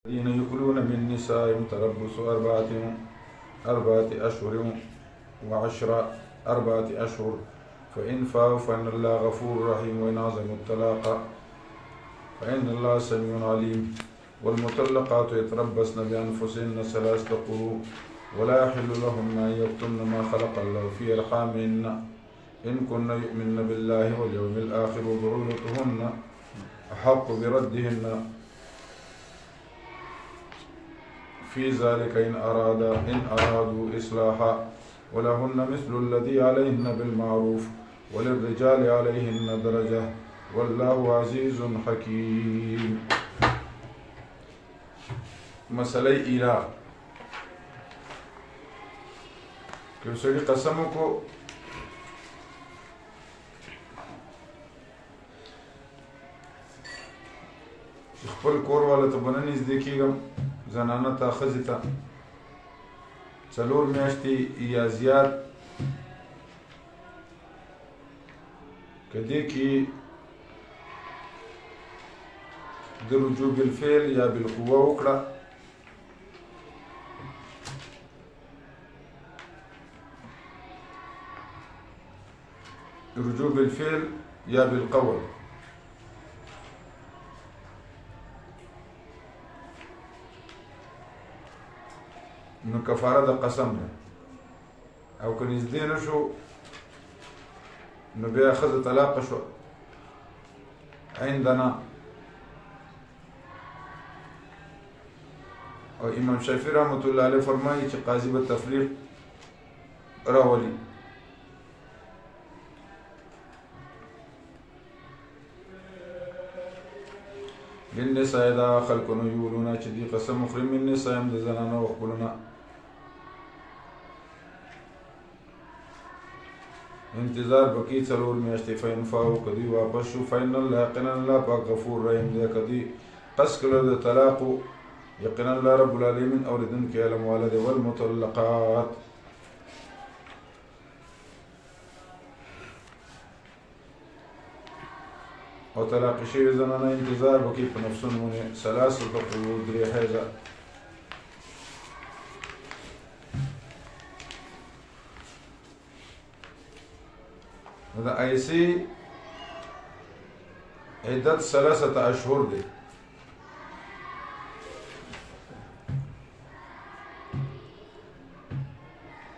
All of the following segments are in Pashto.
الذين يؤلون من نسائهم تربص أربعة أشهر وعشرة 4 أشهر فإن فاءوا فإن الله غفور رحيم وإن عزموا الطلاق فإن الله سميع عليم والمطلقات يتربصن بأنفسهن 3 قروء ولا يحل لهن أن يكتمن ما خلق الله في أرحامهن إن كن يؤمن بالله واليوم الآخر وبعولتهن أحق بردهن في ذلك إن أرادوا إصلاحا ولهن مثل الذي عليهن بالمعروف وللرجال عليهن درجة والله عزيز حكيم. مسئلہ ایلا کہ سړي قسم کو خپل کور والا ته بنه نږدې کېږم زنانه ته ښځې ته 4 میاشتې یا زیات که دې کې د رجوع بالفعل یا بالقوه وکړه رجوع بالفعل یا بالقول نو کفاره د قسم ده او که نږدې نه شو نو بیا ښځه طلاق شو عندنا او امام شافعي رحمة الله علیه فرمایي چې قاضي به تفریق راولي للنساء دا خلقونو یولونا چې دی قسم مخرم من نساء د زنانو وخپلونه انتظار بکی 4 میاشتې فین فاو کدی واپس شو فین الله یقینا الله پاک غفور رحیم دی کدی قص کله د طلاق یقینا الله رب العالمین اوریدن کې علم والد والمطلقات او طلاق شوی زنانه انتظار وکړي په نفسونو باندې 3 قروء 3 حیضه د ایسی عدت 3 اشهر دی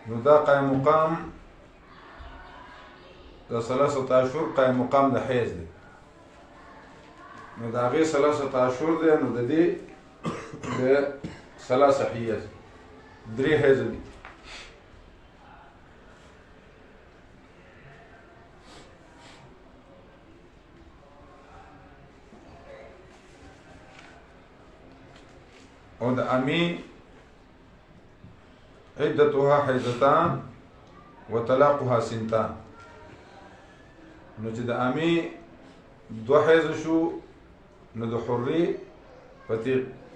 نو دا قائم مقام د 3 اشهر قائم مقام د حیض دی نو دا غي 3 اشهر دی نو د دې د 3 حیض 3 حیض دي او د امی عدتها حیضتان وطلاقها سنتان نو چې د امی 2 حیض شو نو د حری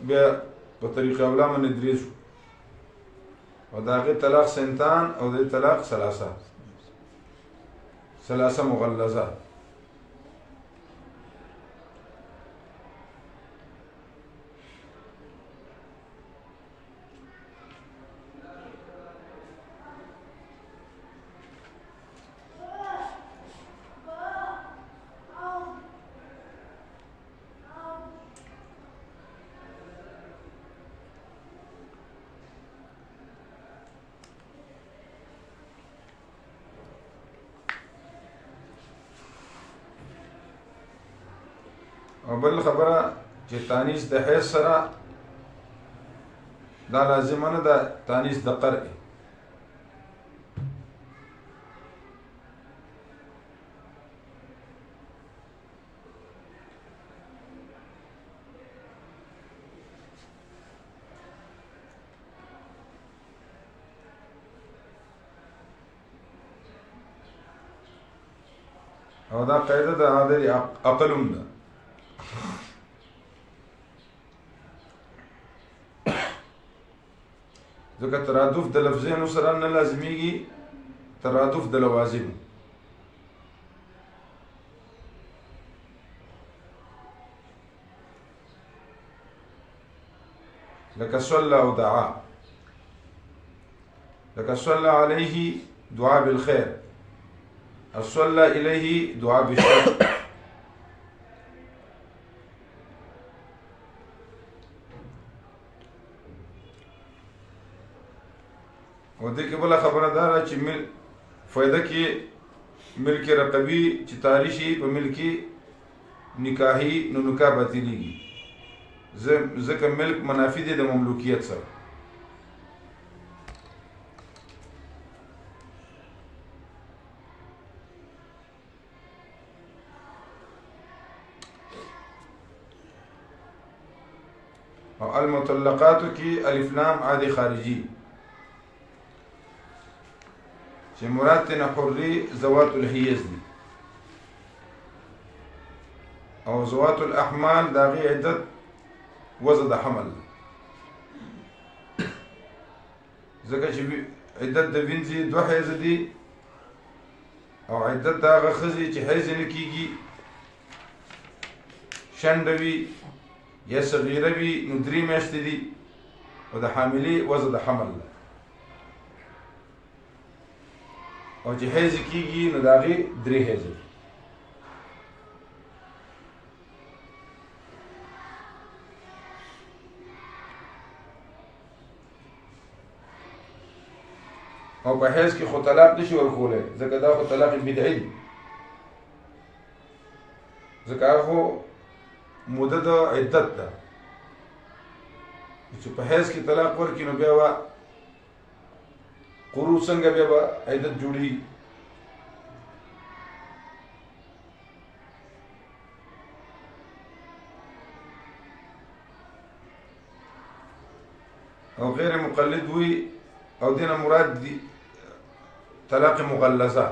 بیا په طریقه اوله باندې 3 شو او د هغې طلاق سنتان او د طلاق 3 مغلظه او بل خبره چې تانیث د حیض سره دا لازمه نه ده تانیث د قرء او دا قاعده د عادل عقلم ده ځکه ترادف د لفظینو سره نه لازمیږي ترادف د لوازم لك صلى أو دعا، لك صلى عليه دعاء بالخير، الصلى إليه دعاء بالشر. ودې کې بله خبره دا ده چې فایده کې ملک رقبي چې طاري شي په ملکي نکاحي نو نکاح باطلېږي، ځکه ملک منافي دی د مملوکیت سره. او المطلقاتو کې الف لام عادي خارجي چې مراد تینا حري ذوات الحیز دي، او ذوات الاحمال داغي عدت وزد حمل، ځکه چې عدت د وینځي 2 حیز دي، او عدت د هغه ښځې چې حیز نه کېږي شنډه وي یا صغیره وي نو 3 میاشتې دي، او د حاملې وزد حمل، او چې حیز کېږي نو د هغې 3 حیز دي. او په حیز کې خو طلاق نشي ورکولی، ځکه دا خو طلاق بدعي دی، ځکه هغه خو موده د عدت ده. چې په حیز کې طلاق ورکړي نو بیا به قرور څنګه بیا به عدت جوړي. او غیر مقلد وي، او دینه مراد دي طلاق مغلظه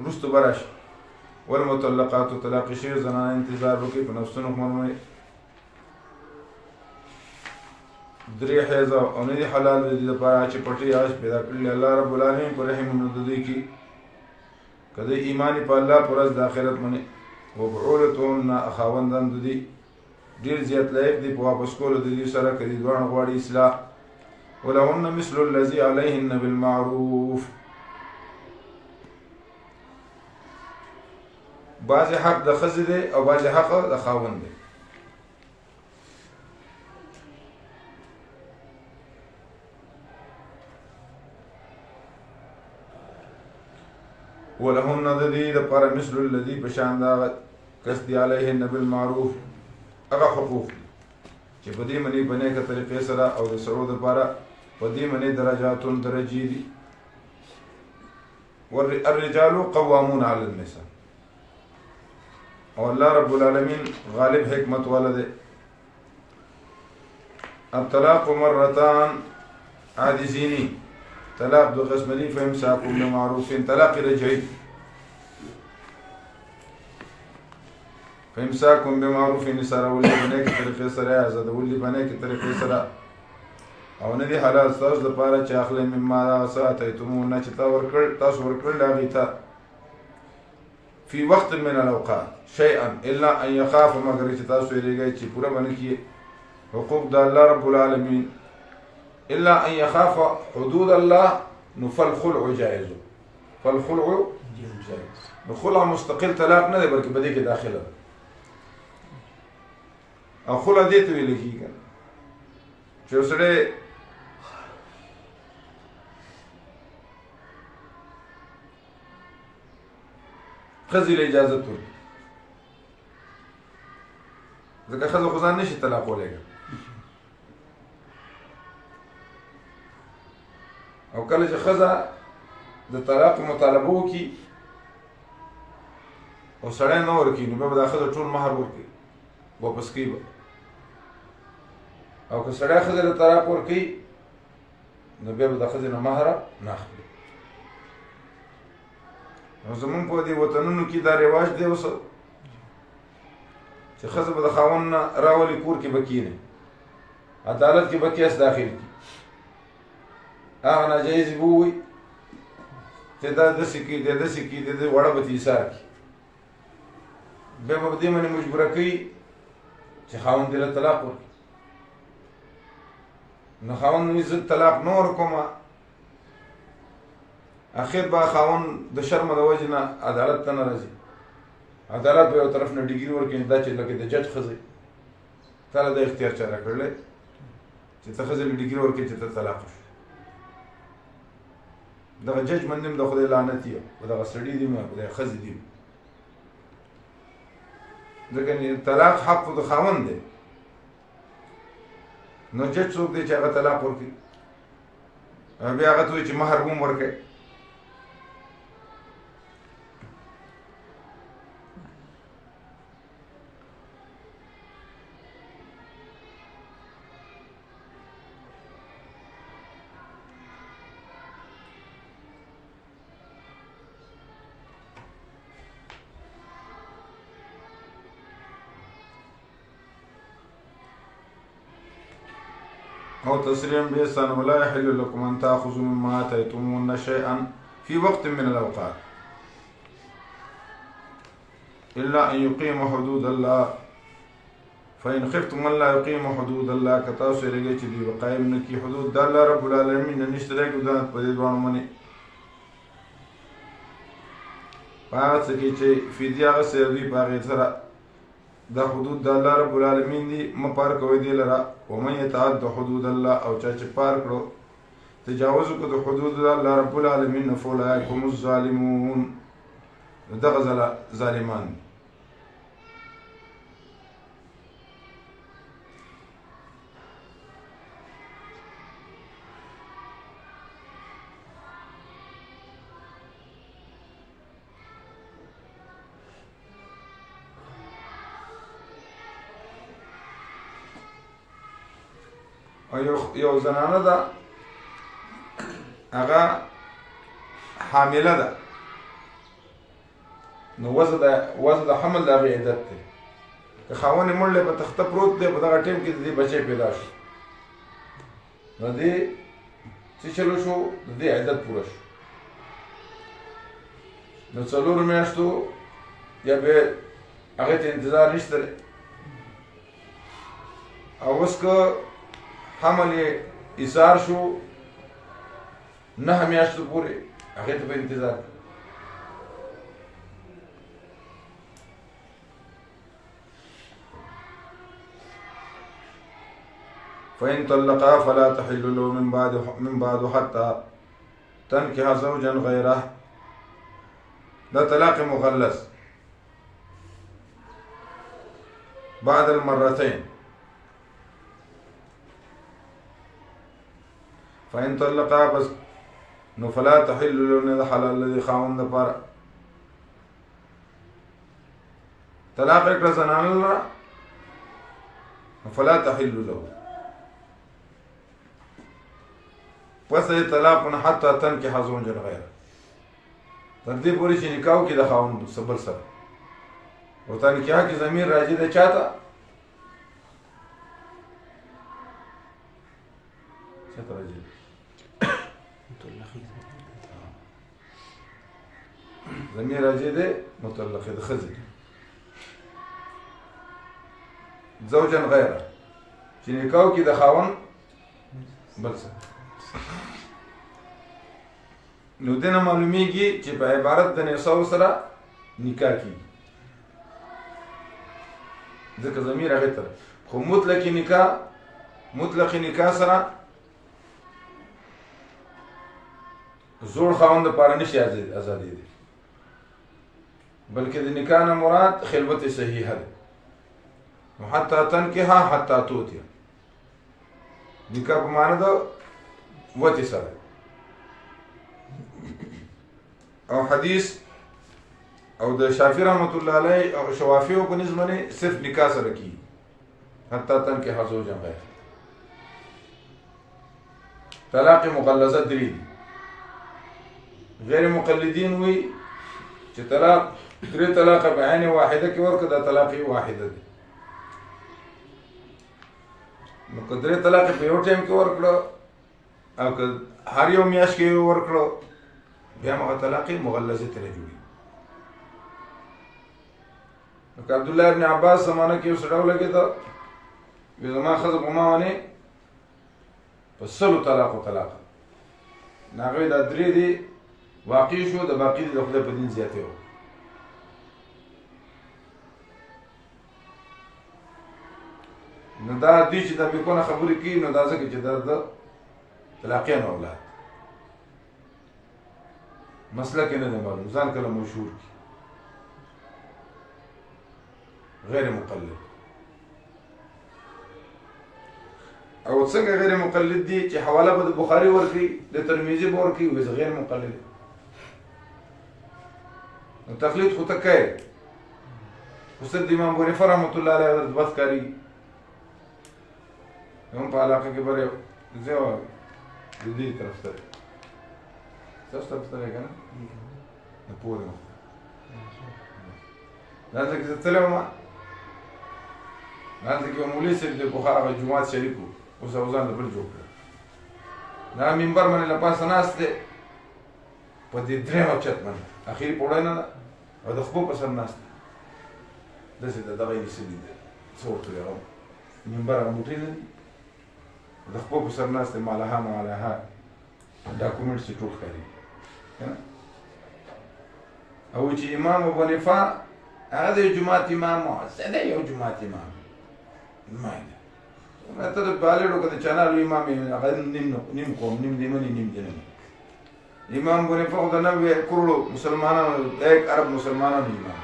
رستو براش. والمطلقات طلاق شوی زنانه انتظار وکړي په نفسونو باندې 3 حیض او نه دي حلال دي لپاره چې پټي عاش پیدا کړل الله رب العالمین پر رحم ندوي کی کله ایمان په الله پر ورځ د آخرت باندې وبعولتهن اخوندان دي ډیر زیات لایق دي په واپس کولو د دې سره کړي دوه غواړي اصلاح. ولهن مثل الذي عليهن بالمعروف، بعض حق د ښځې دی او بعض حق د خاوند دی. ولهن د دې دپاره مثل الذي په شان د هغه کس دی علیهن بالمعروف، هغه حقوق دي چې په دې منې په نیکه طریقې سره او د سړو دپاره په دې منې درجاتون درجې دي. الرجال قوامون علی النساء، او الله رب العالمین غالب حکمت والا دی. الطلاق مرتان عاجزینی، طلاق 2 قسم دي، فامساک بمعروف، طلاق رجعي، فامساک بمعروف سره ولي باندې کې طریقې سره آزاد ولي باندې کې طریقې سره، او نه دي حلال تاسو لپاره چې اخلي مما ساتیتمون چې تاسو ورکړل هغې ته في وقت من الاوقات شيئا الا ان يخاف، مگر چې تاسو یریږئ چې پوره باندې کې حقوق د الله رب العالمین، الا ان يخاف حدود الله، نو فالخلع جائز، فالخلع جائز. نو خلع مستقل طلاق نه دی بلکې په دې کې داخله، او خلع دې ته ویل کېږي چې یو سړی ښځې له اجازت ورکړي، ځکه ښځه خو ځان نشي طلاقولی، او کله چې ښځه د طلاق مطالبه وکړي او سړی نه ورکړي نو بیا به دا ښځه ټول مهر ورکړي واپس کوي به، او که سړی ښځې له طلاق ورکوي نو بیا به د ښځې نه مهر نه اخلي. نو زمونږ په دې وطنونو کې دا رواج دی اوس چې ښځه به د خاوند نه راولي کور کې به کښېني، عدالت کې به کیس داخل کړي، هغه ناجایز به ووایي چې دا داسې کړي دی داسې کړي دی وړه به تیسار کړي، بیا به په دې باندې مجبوره کوي چې خاوند دې له طلاق ورکړي. نو خاوند وایي زه طلاق نه ورکوم. اخر به خاوند د شرمه د وجې نه عدالت ته نه راځي. عدالت به یو طرف نه ډیګري ورکوي دا چې لکه د جج ښځې تا له دا اختیار چا راکړلی چې ته ښځې له ډیګري ورکوي چې ته طلاق شو. دغه جج منیم د خدای لعنت یې او دغه سړي دي او د ښځې دي ځکه طلاق حق خو د خاوند دی. نو جج څوک دی چې هغه طلاق ورکوي او بیا هغه ته وایي چې مهر به هم ورکوي. او تسريح بإحسان ولا يحل لكم أن تأخذوا مما آتيتموهن شيئا في وقت من الأوقات إلا أن يقيموا حدود الله فإن خفتم أن لا يقيموا حدود الله كتاسو لګي چې دی قائم نکي حدود د الله رب العالمین نشته لګي د په دې دوه باندې پات کې چې فدیه غسر دی باغې سره دا حدود د الله رب العالمین دی مپار کوي دی لرا ومن يتعد حدود الله او چا چې پار کړو تجاوز کو د حدود الله رب العالمین فاولئک هم الظالمون دغه ظالمان. او یو زنانه ده هغه حامله ده نو وزن د حمل د هغې عدت دی که خاوند یې مړ دی په تخته پروت دی په دغه ټایم کې د دې بچی پیدا شو نو دې څه چلو شو د دې عدت پوره شو نو 4 میاشتو یا به هغې ته انتظار نشته دی او اوس که حمل یې ایثار شو 9 میاشتو پورې هغې ته به انتظار فإن طلقها فلا تحل له من بعد حتى تنكح زوجا غيره. ده طلاق مغلظ بعد المرتين. فإن طلقها بس نو فلا تحل له نه حلال الذي خاوند پر طلاق کړه زنانه لره فلا تحل له پس طلاق حتى تنكح زوجا غيره تر دې پورې چې نکاح کې د خاوند صبر سره او تنکیه کې ضمیر راځي د چاته راځي ضمیر راځي د مطلقه د ښځې زوجا غیره چې نکاح کې د خاوند بل څه نو دنه معلومیږي چې په عبارت د نساء سره نکاح کیږي ځکه ضمیر هغه تر خو مطلق نکاح سره زوړ خاوند لپاره نشي ازادي دي بلکې د نکاح نه مراد خلوت صحیحه ده حتی تنکحه حتی توتیه نکاح په معنی ده وتی سره او حدیث او د شافعي رحمت الله علیه او شوافیو په نسبت صرف نکاح سره کی حتی تنکحه زوجا غیر. طلاق مغلظه درې غیر مقلدین وی چې طلاق 3 طلاق په عین واحده کې ورکړه د طلاق واحده دي نو که 3 طلاق په یو ټیم کې ورکړه او که هر یو میاشت کې ورکړه بیا هغه طلاق مغلظه ته جوړي. نو که عبد الله ابن عباس زمانه کې وسړاو لګیدا وی زما خزه په ما باندې په سلو طلاقو طلاق هغوی دا درې دي واقع شو د باقي د خدای په دین زیاتې وو. نو دا دوی چې د بیکونه خبرې کوي نو دا ځکه چې د طلاقیانو اولاد مسله کې نه دی معلوم، ځان کله مشهور کي غیر مقلد. او څنګه غیر مقلد دي چې حواله به د بخاري ورکړي د ترمذي به ورکړي وایي زه غیر مقلد. نو تقلید خو ته کوې استاد امام ابو حنیفه رحمة الله علیه بس کاري هم په علاقه کې بره زه د دې طرف ته تاسو طرف ته نه کنه نه پوهه لازم کې تلو ما لازم کې مولوی سره د بخارا جمعات شریکو اوس اوزان د بل جوړ کړ دا منبر باندې لا پاسه ناشته په دې درې وخت باندې اخیری پوره نه او د خپل په سر ناشته دسه د دغه یې سړي څورته یو منبر موټی نه د خپل په سر ناشته مالها ډاکومنټ ټول کړی او چې امام ابو حنیفه هغه د جمعات امام سده یو جمعات امام ما ته د بالېړو که د چانالو امام هغه نیم قوم نیم دی منی نیم دی نه امام ابو حنیفه خو د 90 کروڑو مسلمانانو ایک ارب مسلمانانو امام.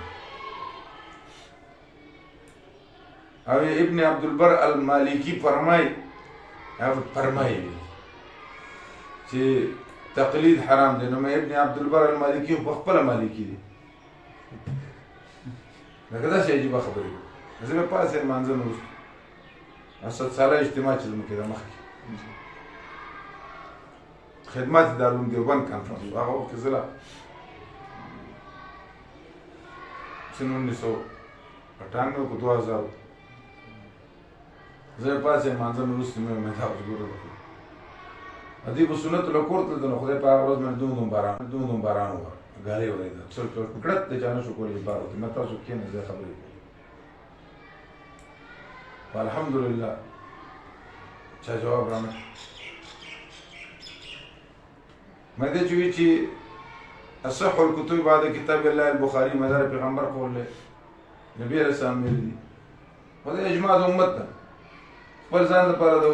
او ابن عبدالبر المالکی فرمای چې تقلید حرام دی. نو ابن عبدالبر المالکی په خپله مالکی دی لکه داسې عجیبه خبرې زه مې پاسې لمانځه نه وروسته اسد ساله اجتماع چې زموږ کې ده مخکې خدمات دارالعلوم دیوبند کانفرنس و هغه وخت کې زه لا سن 1998 کو 2000 زه مې پاسې لمانځه نه وروسته مې دا اوس ګوره ادي په سنت له کور ته نو خدای په هغه ورځ باندې دومره باران و غالي ورېده څل کړت ته جانو شو کولې بار ته مې تاسو کې نه زه خبرې الحمدلله چا جواب رانه مې دې چې اصح الكتب بعد کتاب الله البخاري مدار پیغمبر قول له نبی رسول الله دي ودا اجماع امت ده خپل ځان لپاره د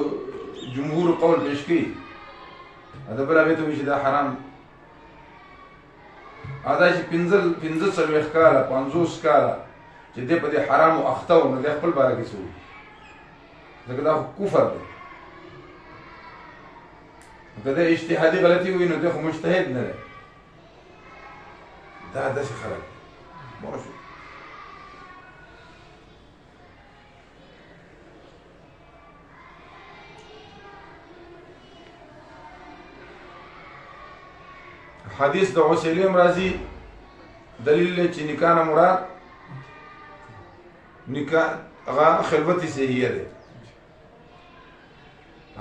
جمهور قول پیش کړي دا بل هغه ته وایي چې دا حرام دا چې 15 کاله 50 کاله چې دې په دې حرامو اخته و نو د خپل باره کې څه وایي ځکه دا کفر دی. که دا اجتهادي غلطي وي نو دی خو مجتهد نه دی دا داسې خلک ماشو. حدیث د عسیلی راځي دلیل چې نکاح نه مراد نکاح هغه خلوت صحیحه ده.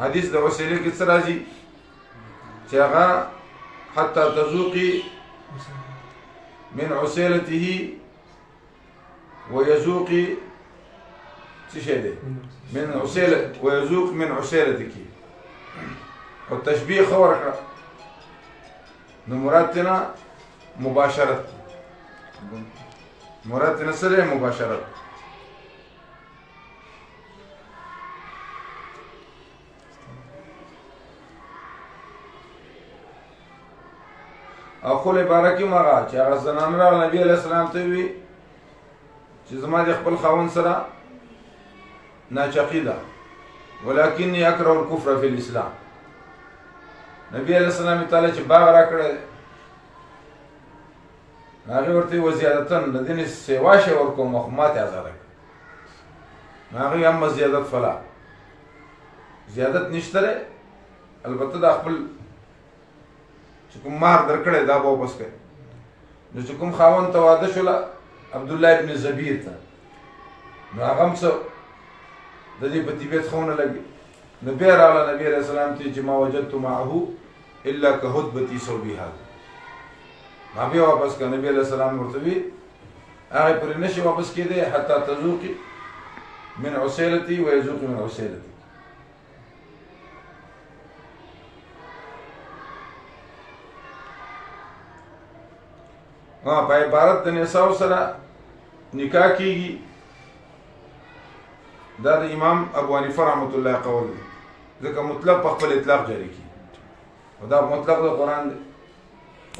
حدیث د عسیلی کې څه راځي چې هغه حتی تذوقي من عسیلته ويذوق څه شی ده من عسیله ويذوق من عسیلتك او تشبیه خبر کړه نو مراد تینا مباشرت مراد تینا سره مباشرت او خو عبارت کې مغا چې هغه زنان را نبی علیہ السلام ته وی چې زما د خپل خاوند سره ناچقیده ولكني اكره الكفر في الاسلام. نبی علیہ السلام تعالی چې باغ را کړی هغه ورته وزیادتن د دین سیوا شي ورکوم مخمات آزاد کړ هغه هم زیادت فلا زیادت نشته البته د خپل چې کوم مار درکړی دا به واپس کړي نو چې کوم خاوند ته واده شوله عبد الله ابن زبیر ته نو هغه هم څه د دې په طبیعت خونه لګي نو بیا راغله نبی علیہ السلام ته چې ما وجدت معه الا كهدبتي صوبي هذا ما بیا واپس کړ. نبی علیہ السلام ورته وی هغه پر نشي واپس کېده حتی تذوقي من عسيلتي ويذوق من عسيلتي په عبارت د نساء سره نکاح کیږي. دا د امام ابو حنیفه رحمت الله قول دی، ځکه مطلق په خپل اطلاق جاری کی او دا مطلق د قرآن دی.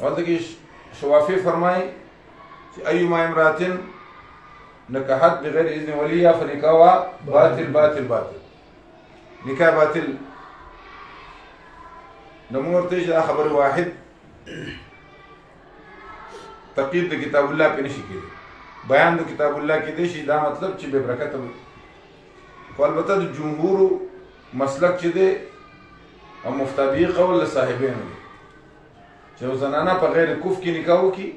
هلته کې شوافی فرمایي چې ایما امرأة نکحت بغیر اذن ولیها فنکاحها باطل باطل باطل، نکاح باطل. نو موږ ورته چې دا خبر واحد تقید د کتاب الله پې نشي کېدی، بیان د کتاب الله کېدی شي، دا مطلب چې بې برکته وي. خو البته د جمهورو مسلک چې دی او مفتابی قول له صاحبینو دی چې یو زنانه په غیر کف کې نکاح وکړي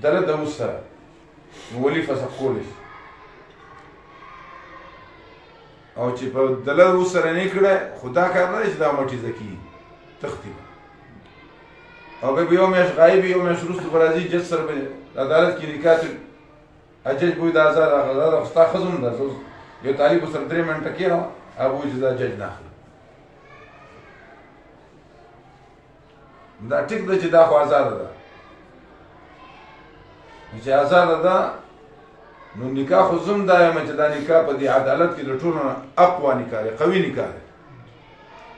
دله د اوس سره نو ولي فسخ کولی شي، او چې په دله اوس سره نه کړی خو دا کار نه دی چې دا مټیزه کېږي تختی به او به یو میاشت غایب یو میاشت وروسته به راځي جج سره به عدالت کې نکاح جج به وایي دا ازاد هغه ستا ښځه هم ده، یو طالب سره 3 منټه کېنم هغه وایي چې دا جج نه اخلي. دا ټیک ده چې دا خو ازاده ده، چې ازاده ده نو نکاح خو زم دا یم چې دا نکاح په دې عدالت کې د ټولو نه اقوا نکاح دی، قوي نکاح دی.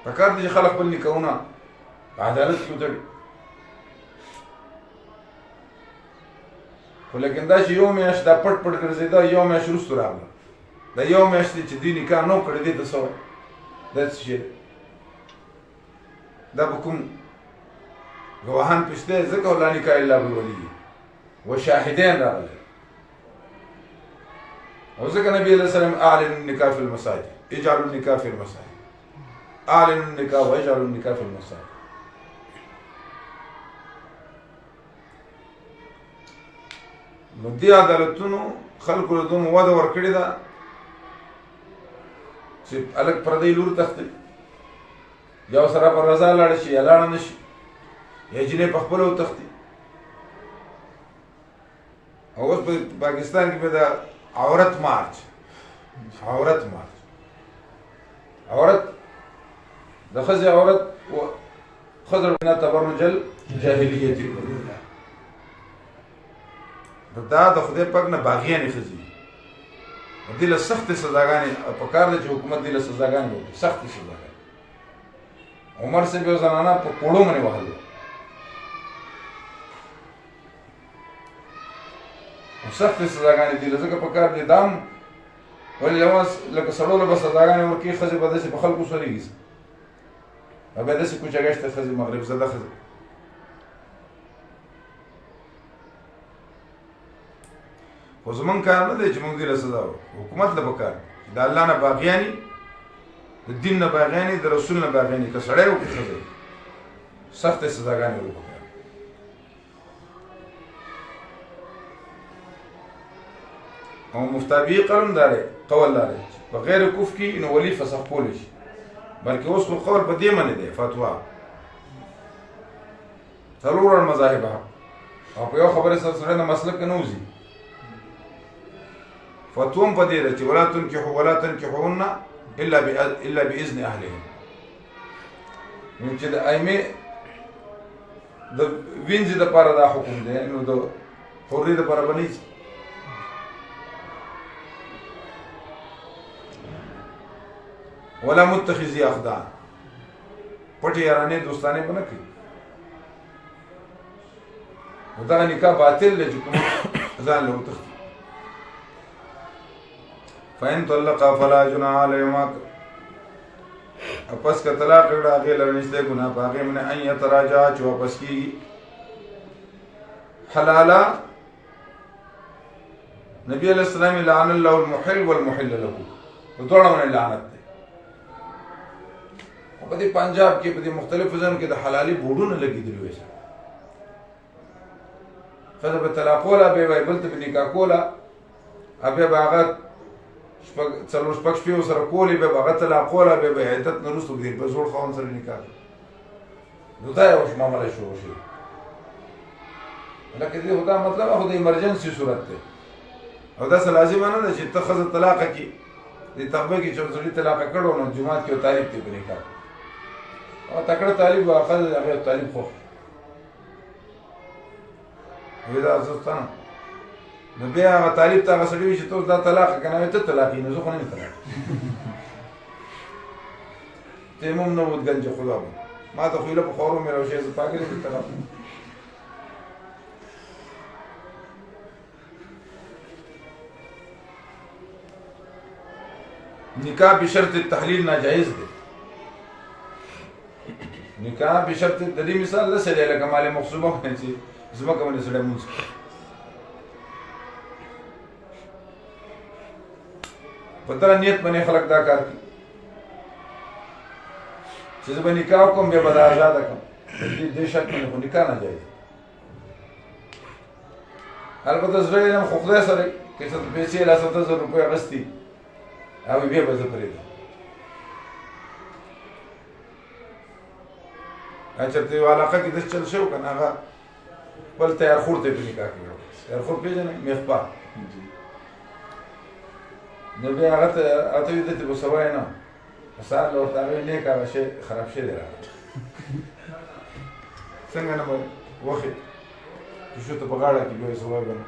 پکار دی چې خلک خپل نکاحونه په عدالت کې وتړي. خو لیکن دا چې یو میاشت دا پټ پټ ګرځېده یو میاشت وروسته راغله، دا یو میاشت دی چې دوی نکاح نه و کړی دی ته څه وایي؟ دا څه شی دی؟ دا به کوم ګواهان پېش دی؟ ځکه لا نکاح الا بالولي و شاهدین راغلی او ځکه نبي علیه السلام اعلن النکاح فی المساجد اجعلوا النکاح فی المساجد اعلن النکاح و اجعلوا النکاح فی المساجد. نو دې عدالتونو خلکو له دومره وده ورکړې ده چې هلک پردۍ لور تښتي، یا سره په رضا لاړه شي یا لاړه نه شي، یا جینۍ په خپله وتښتي. او اوس په پاکستان کې به د عورت مارچ عورت د ښځې عورت ښځه نه تبرج الجاهلیت دا د خدای پاک نه باغیانې ښځې دې له سختې سزاګانې پکار ده چې حکومت دې له سزاګانې وکړي، سختې سزاګانې. عمر صاحب یو زنانه په کوړو باندې وهلو سختې سزاګانې دي، ځکه پکار دي دام ولې لوس لکه سړو له به سزاګانې ورکړي، ښځې به داسې په خلکو سورېږي او بیا داسې کوچه ګشته ښځې مغرب زده ښځې. خو زمونږ کار نه دی چې موږ دې له سزا ورکړو، حکومت له پکار د الله نه باغیاني، د دین نه باغیاني، د رسول نه باغیاني، که سړی و که ښځه سختې سزاګانې ور پکار. او مفتابی قلم داره قول داره په غیر کف کې نو ولی فسخ کولی شي، بلکې اوس خو قول په دې باندې دی فتوا څلور مذاهب او په یو خبره سره سره د مسلک نه وځي. فتوا په دې ده چې ولا تنكحوهن الا باذن اهلهن، نو چې د ائمه د وینځي د پاره دا حکم دی، نو د حرې د پاره باندې ولا متخذي اخدان پټې یارانې دوستانې به نه کوي. نو دغه نکاح باطل دی چې کوم ځان له وتښتي. فإن طلقا فلا جناح عليهما، پس که طلاق کړه هغې لره نشته ګناه په هغې باندې ان یتراجعا چې واپس کېږي. حلاله نبي علیه السلام لعن الله المحل والمحل له، په دواړه باندې لعنت دی. په دې پنجاب کې په دې مختلفو ځایونو کې د حلالي بورډونه لګېدلي وي، ښځه به طلاق کوله بیا به یې بل ته به نکاح کوله، بیا به هغه څلور شپږ شپې ورسره کولې، بیا به هغه طلاق کوله، بیا به عدت نه وروسته به په زوړ خاوند سره نکاح کوي. نو دا یو معامله شروع شي. لکه دې خو دا مطلب خو د ایمرجنسي صورت دی او داسې لازمه نه ده چې ته ښځه طلاقه کړي، دې تقبه کې چې سړي طلاقه کړو نو جومات کې طالب دی په نکاح او تکړه طالب هغه هغه طالب خو وایي دا زه ستا نه نو بیا هغه طالب ته هغه سړي وایي چې ته اوس دا طلاق که نه وایي ته طلاق یې نو زه خو نه یم طلاق تیمم نه بود گنج خدا بود ما ته خو ایله په خورو مې روشی زه پاکلی دې طلاق نکاح بشرط تحلیل ناجائز دی نکاح بشرط د دې مثال لسه دی لکه مال مغصوبه باندې چې ځمکه باندې سړی مونځ په دغه نیت باندې خلک دا کار کوي چې زه به نکاح وکړم بیا به دا ازاده کړم دې شرط باندې خو نکاح ناجایز البته زړه یې هم خو خدای سره که څه پیسې له 70,000 روپۍ اخیستي او بیا به زه پرېږدم چېرته یو علاقه کې داسې چل شوی که نه هغه خپل تیارخور ته یې په نکاح کې وکړه تیارخور پېژنئ میخپا نو بیا هغه ته وایي دلته به څه وایې نه سهار له ورته هغه نیک هغه شی خراب شوی دی راغلی څنګه نه به وخې پیشو ته په غاړه کې بیا یې څه وایې به نه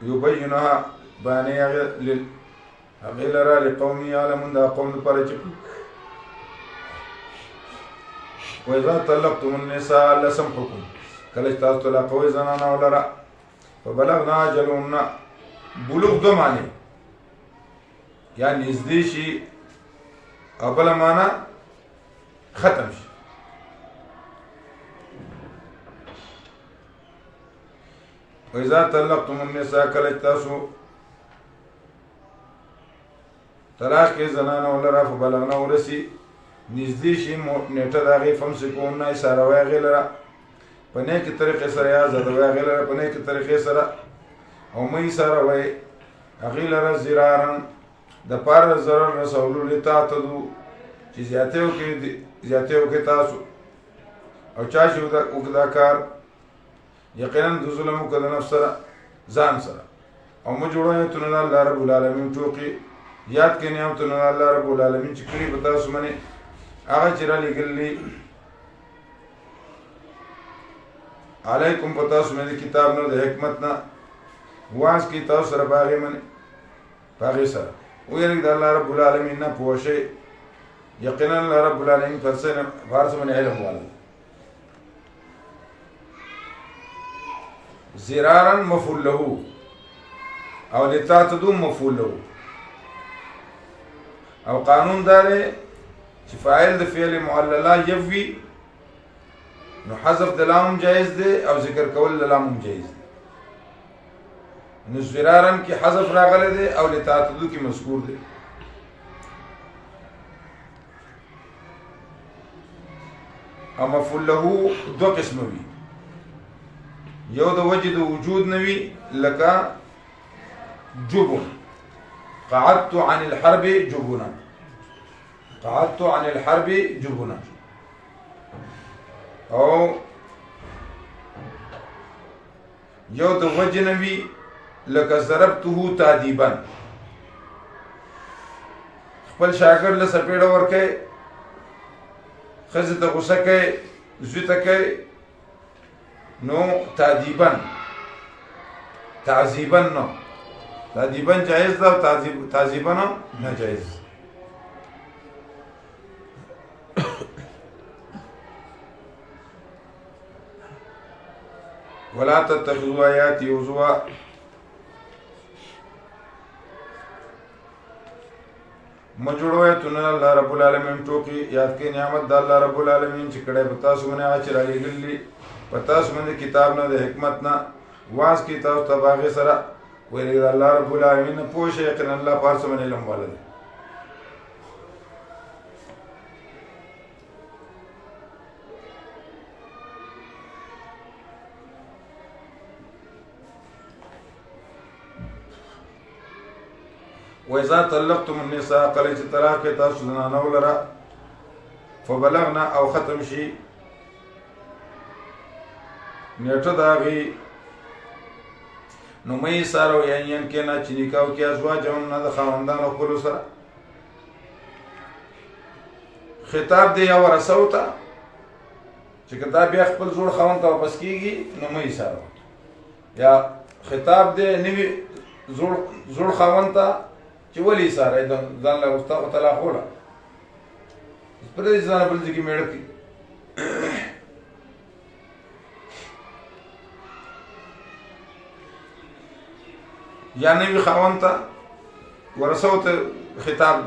یبینها بیانې هغې لره لقوم یعلمون دا قوم دپاره چې وإذا طلقتم النساء لسم حکم کله چې تاسو طلاقوئ زنانو لره فبلغنا اجلهن بلوغ دو معنی یا نږدې شي او بله معنی ختم شي وإذا طلقتم النساء کله چې تاسو طلاق کې زنانو لره فبلغنا ورسي نږدې شي نیټه د هغې فمسکوهن ایساروئ هغې لره په نیکې طریقې سره یا زدوئ هغې لره په نیکې طریقې سره او مه ایساروئ هغې لره ضرارا دپاره د ضرر رسولو لتعتدو چې زیاتې وکړئ تاسو او چا چې وکړه دا کار یقینا د ظلم وکړه د نفس سره ځان سره او مه جوړوئ ایتونه د الله رب العالمین ټوکې یاد کړئ نعمتونه د الله رب العالمین چې کړي په تاسو باندې هغه چې رالیږلي علیکم په تاسو باندې کتاب نه د حکمت نه واز کوي تاسو سره په هغې باندې په هغې سره ویرېږئ د الله رب العالمین نه پوه شئ یقینا الله رب العالمین په هر څه باندې علم والا ضرارا مفعول له او لتعتدوا مفعول له او قانون دا دی چې فاعل د فعل معلله یوي نو حذف د لام جایز دی او ذکر کول د لام جایز دی نو ضرارا کې حذف راغلی دی او لتعتدوا کې مذکور دی او مفعول له دو قسم وي یو د وجه د وجود نه وي لکه جبن قعدت عن الحرب جبنا قعدت عن الحرب جبنا او یو د وجه نه وي لکه ضربته تعذیبا خپل شاګرد له سپېړه ورکوي ښځې ته غوسه کوي زوی ته کوي نو تعذیبا تعذیبا نو تعذیبا جایز ده او تعذیبا نه جایز ولا تتخذوا آیاتی هزوا مجوړوئ ایتونه الله رب العالمین ټوکې یاد کړئ نعمت د الله رب العالمین چې کړی په تاسو باندې هغه چې رالیږلي په تاسو باندې کتاب نه د حکمت نه واز کوي تاسو ته په هغې سره ویلې د الله رب العالمین نه پوه شئ یقینا الله په هر څه باندې علم والا دی وإذا طلقتم النساء کله چې طلاق کې تاسو زنانو لره فبلغنا او ختم شي نیټه د هغې نو مې سره یان کې نه چې نکاح کې ازواجهم نه د خاوندانو خپلو سره خطاب دی یا ورثو ته چې کدا بیا خپل زوړ خاوند ته واپس کیږي نو مې سره یا خطاب دی نوی زوړ خاوند ته چې ولې سره ځان له استاد طلاق ولا پر دې ځان بل ځکه میړ کی یا نوی خاوند ته ورثو ته خطاب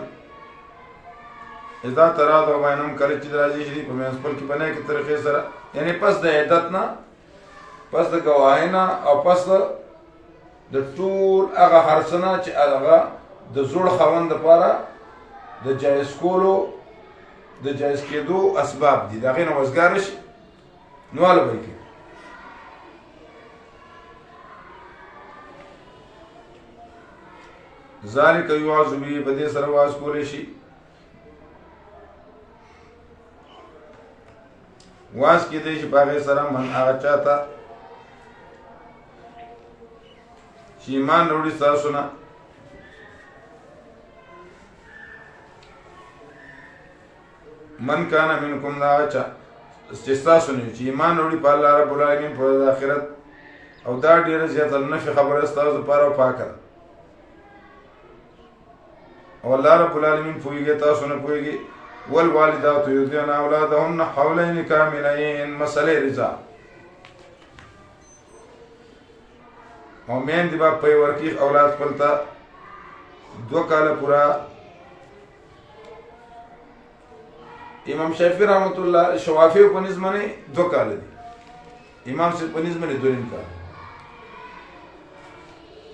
اذا تراضوا بینهم کله چې راځي شي په منځ خپل کې بنای کې طریقې سره یعنی پس د عدت نه پس د گواهی نه او پس د ټول هغه هرڅه چې هغه د زوړ خاوند لپاره د جایز کولو د جایز کېدو اسباب دي د هغې نه وزګاره شي نو واله به یې کوي ذلک یوعظ به په دې سره واعظ کولی شي واس کې دی چې په هغې سره من هغه چا ته چې ایمان راوړي ستاسو نه من کان منکم دا هغه چا چې ستاسو نه چې ایمان راوړي په الله رب العالمین په ورځ د آخرت او دا ډېره زیاته نفي خبره ستاسو دپاره او پاکه ده او الله رب العالمین پوهېږي تاسو نه پوهېږي والوالدات يرضعن اولادهن حولين كاملين مسئله رضا او مین دی با پی ورکی اولاد خپلتا 2 کاله پورا امام شافعی رحمت الله شوافی په نسبت 2 کاله دي امام سے په نسبت 2 کال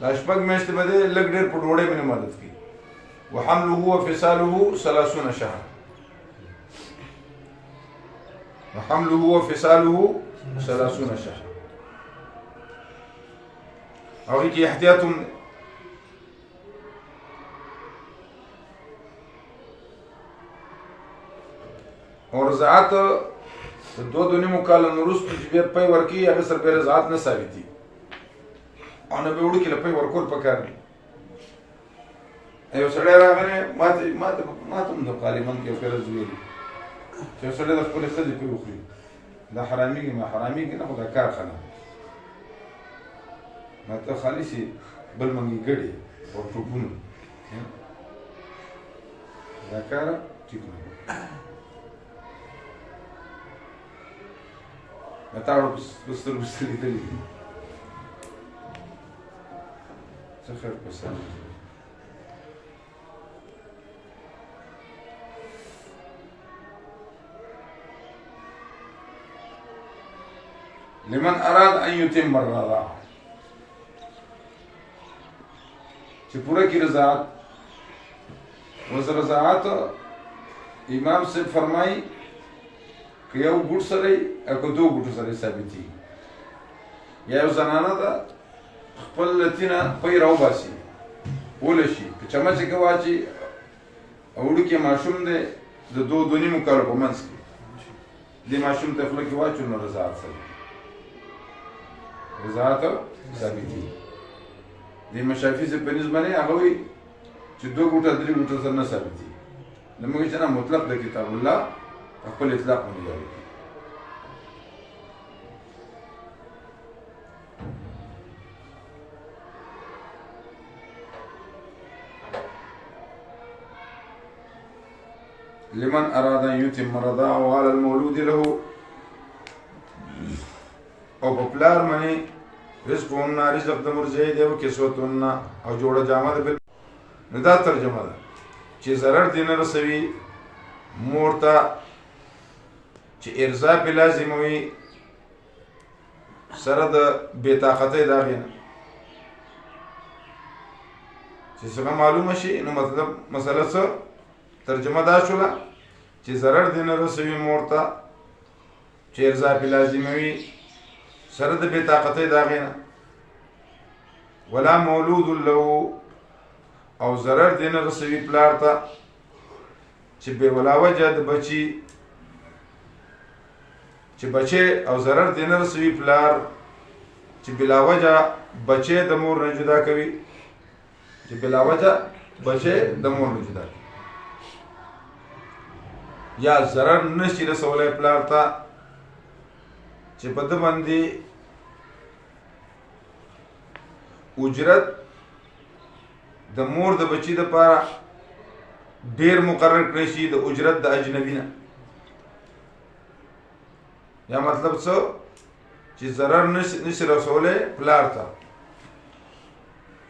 دا شپږ میاشتې باندې لګ ډېر په ډوړې باندې مدد کی وحمله وفصاله 30 شهر وحمله وفصاله 30 شهر او هيك احتياط اور رضاعت 2 کال نورست چې بیا پي ورکی هغه سره به رضاعت نه ثابتي او نه به وړو کې لپاره ورکول پکار دي ایو سړی راغلی ماته هم د قالمن کې فرض ویلي چې سړی د خپلې ښځې پې وخوري دا حرامېږي ما حرامېږي نه خو دا کار ښه نه ما ته خالي سي بل منګي ګډې او ټوپونه دا کار ټیک نه ما تاړو په سترګو لیدلي دي څه خیر په سر لمن اراد ان يتم الرضاعه چې پوره کی رضاعت رضاعت امام سے فرمائی که یو ګوټ سره او که 2 ګوټو سره ثابتي یا یو زنانه ده خپل لتینه پی راوباسي ولشي په چمچ کې واچي او وړوکی ماشوم دی د 2 کالو په منځ کې دې ماشوم ته خوله کې واچو نو رضاعت سره رضاعت ثابتي د مشافي سے په نسبت هغه وي چې 2 ګوټه 3 ګوټه سره نه ثابتي نو موږ چې نه مطلق د کتاب الله خپل اطلاق باندې جاری لمن اراد ان يتم الرضاعه على المولود له او په پلار باندې رزقهن رزق د مرزي دی او کسوتهن او جوړه جامه ده نو دا ترجمه ده چې ضرر دین رسوي مور ته چې ارضا په لازم وي سره د بې طاقتۍ د هغې نه چې څنګه معلومه شي نو مطلب مسله څه ترجمه دا شوله چې ضرر دې نه رسوي مور ته چې ارضا په لازم وي سره د بې طاقتۍ د هغې نه ولا مولود له او ضرر دې نه رسوي پلار ته چې بې ولا وجه د بچي چې بچه او ضرر دې نه رسوي پلار چې بلا وجه بچی د مور نه جدا کوي، چې بلا وجه بچی د مور نه جدا کوي، یا ضرر نشي رسولی پلار ته چې په ده باندې اجرت د مور د بچی دپاره ډیر مقرر کړی شي د اجرت د اجنبي نه. یا مطلب څه چې ضرر نشي رسولی پلار ته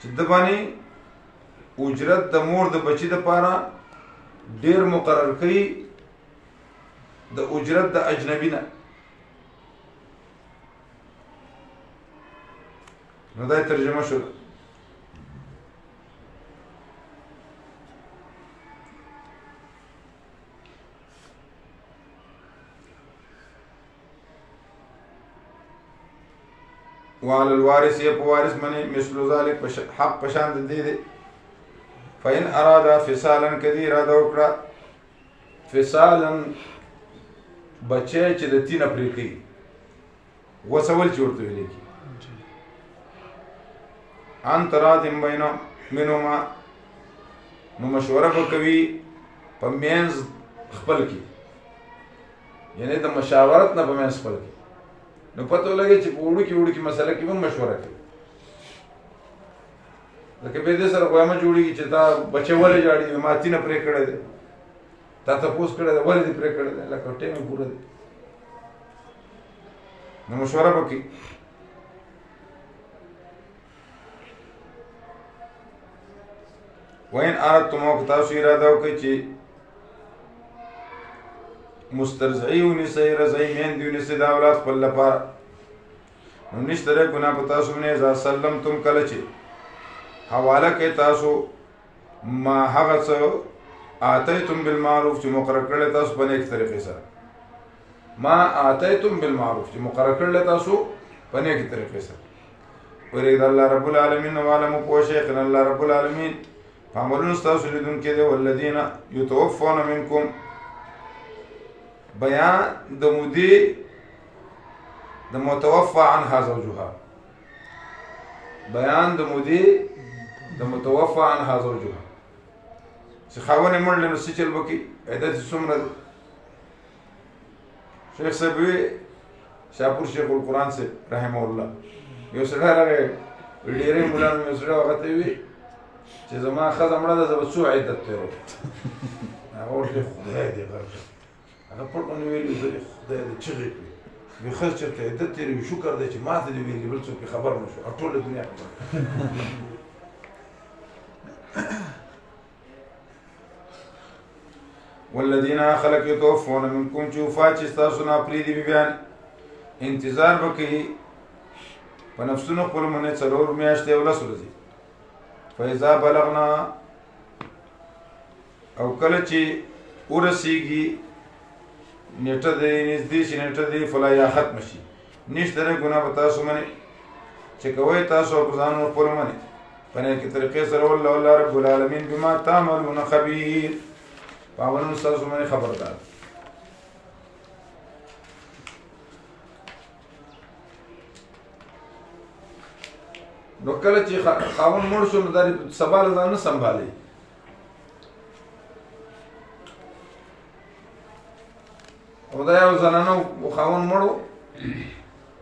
چې ده باندې اجرت د مور د بچی دپاره ډیر مقرر کړي د اجرت د اجنبي نه. نو دا ترجمه شو. وعلى الوارث یا په وارث باندې مثل ذلك حق پشان د دې دی. فإن ارادا فصالا کدی اراده وکړه فصالا بچی چې د تینه پرې کوي وسول چې ورته ویلی کی ان ترادم منهما نو مشوره به کوي په منځ خپل کې، یعنی د مشاورت نه په منځ خپل کې. نو پته ولګي چې په وړوکي مسله کې هم مشوره کوي. لکه به دې سره قیامت جوړېږي چې دا بچی ولې جاړي ما تینه پرې کړی دی، تا تپوس کړی دی ولې دې پرې کړی دی، لکه ټیم یې پوره دی. نو مشوره به کوي. وین اردتم او که تاسو اراده وکړئ چې مسترضعي ونیسئ رضعي میندې ونیسئ د اولاد خپل لپاره، نو نشته دی ګناه په تاسو باندې اذا سلمتم کله چې حواله کوئ تاسو ما هغه څه آتیتم بالمعروف چې مقرر کړی تاسو په نیک طریقې سره، ما آتیتم بالمعروف چې مقرر کړی تاسو په نیک طریقې سره. ورېږد الله رب العالمین وعلموا پوه شئ یقینا الله رب العالمین په عملونو ستاسو لیدونکی دی. والذین یتوفون منکم بیان د مودې د متوفى عنها زوجها، بیان د مودې د متوفى عنها زوجها چې خاوند یې مړ نو څه چل وکړي، عدت یې څومره ده. شیخ صاحب وی شاپور شیخ القرآن صاحب رحمه الله یو سړی راغی ډېرې مولانو یو سړی هغه ته وی چې زما ښځه مړه ده زه به څو عدت تېروم. هغه ورته خدای دې غرقه هغه پټ باندې ویلي زه خدای دې چغې کړي وی ښځه چېرته عدت تېروي شکر دی چې ما ته دې ویلي بل څوک خبر نه شو او ټوله دنیا خبر. والذین خلق یتوفون منکم چې وفات چې ستاسو نه پرېږدي بیبیان انتظار به کوي په نفسونو خپلو باندې 4 میاشتې او 10 ورځې. فاذا بلغنا او کله چې ورسیږي نیټه دی نږدې شي نیټه دی فلا یا ختم شي نشته دی ګناه په تاسو باندې چې کوئ تاسو په ځانونو خپلو باندې په نیکې طریقې سره. والله رب العالمین بما تعملون خبیر په عملونو ستاسو باندې خبردار. نو کله چې خاوند مړ شو نو دا سبا له ځان نه سنبالي. او دا یو زنانه خاوند مړو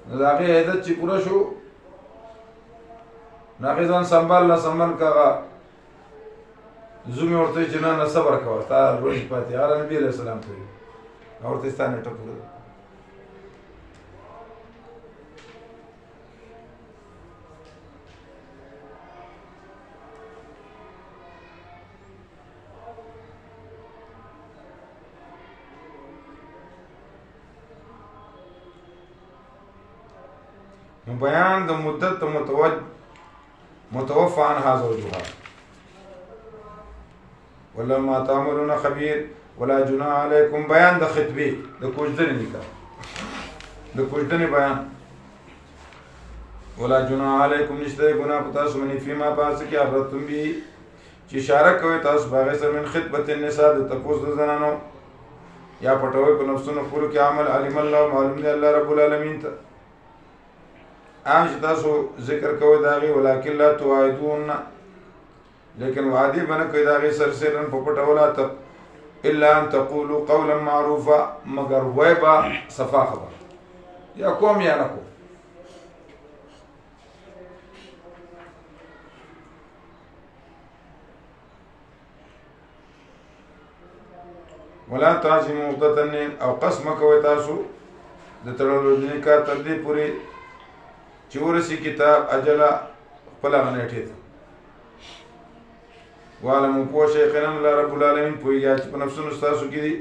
نو د هغې عدت چې پوره شو نو هغې ځان سنبال کا زومې ورته وایي چې نه صبر کوه ستا روژې پاتې. هغه نبي علیه السلام ته وایي هغه ورته وایي ستا نیټه پوره ده. نو بیان د مدت متوفى عنها زوجها. والله ما تعملون خبیر. ولا جناح علیکم بیان د خطبې د کوژدنې نکاح د کوژدنې بیان. ولا جناح علیکم نشته ګناه په تاسو باندې فيما پاس کې اردتم به چې اشاره کوي تاسو باغې سره من خطبه النساء د تپوس د زنانو یا پټوي په نفسونو خپلو کې عمل علم الله معلوم دی الله رب العالمین ته. عام چې تاسو ذکر کوئ د هغې ولکن لا تواعدون لیکن وعدې به نه کوئ د هغې سرسرا په پټه ولا الا ان تقولوا قولا معروفا مگر وای به صفا خبره یا کوم یا نه کوم. ولا تعزموا عقدة النکاح او قسم کوئ تاسو د تړلو د نکاح تر دې پورې چې ورسي کتاب اجله خپل هغه نیټې ته. واعلموا پوه شئ یقینا الله رب العالمین پوهېږي چې په نفسونو ستاسو کې دي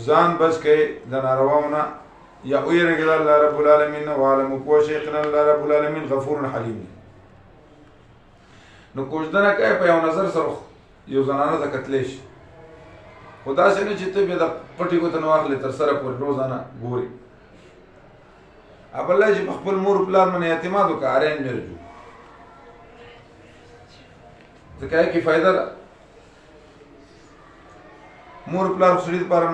ځان بچ کوئ د نارواو نه یا ویرېږئ د الله رب العالمین نه. واعلموا پوه شئ یقینا الله رب العالمین غفور حلیم دی. نو کوژدنه کوئ په یو نظر سره یو زنانه ته کتلی شي خو داسې نه چې ته بیا د پټې ګوته نه واخلې تر سره پورې روزانه ګوري. اب الله چې په خپل مور پلار باندې اعتماد وکړه ارینج میرج ځکه کې فایده ده. مور پلار سړي لپاره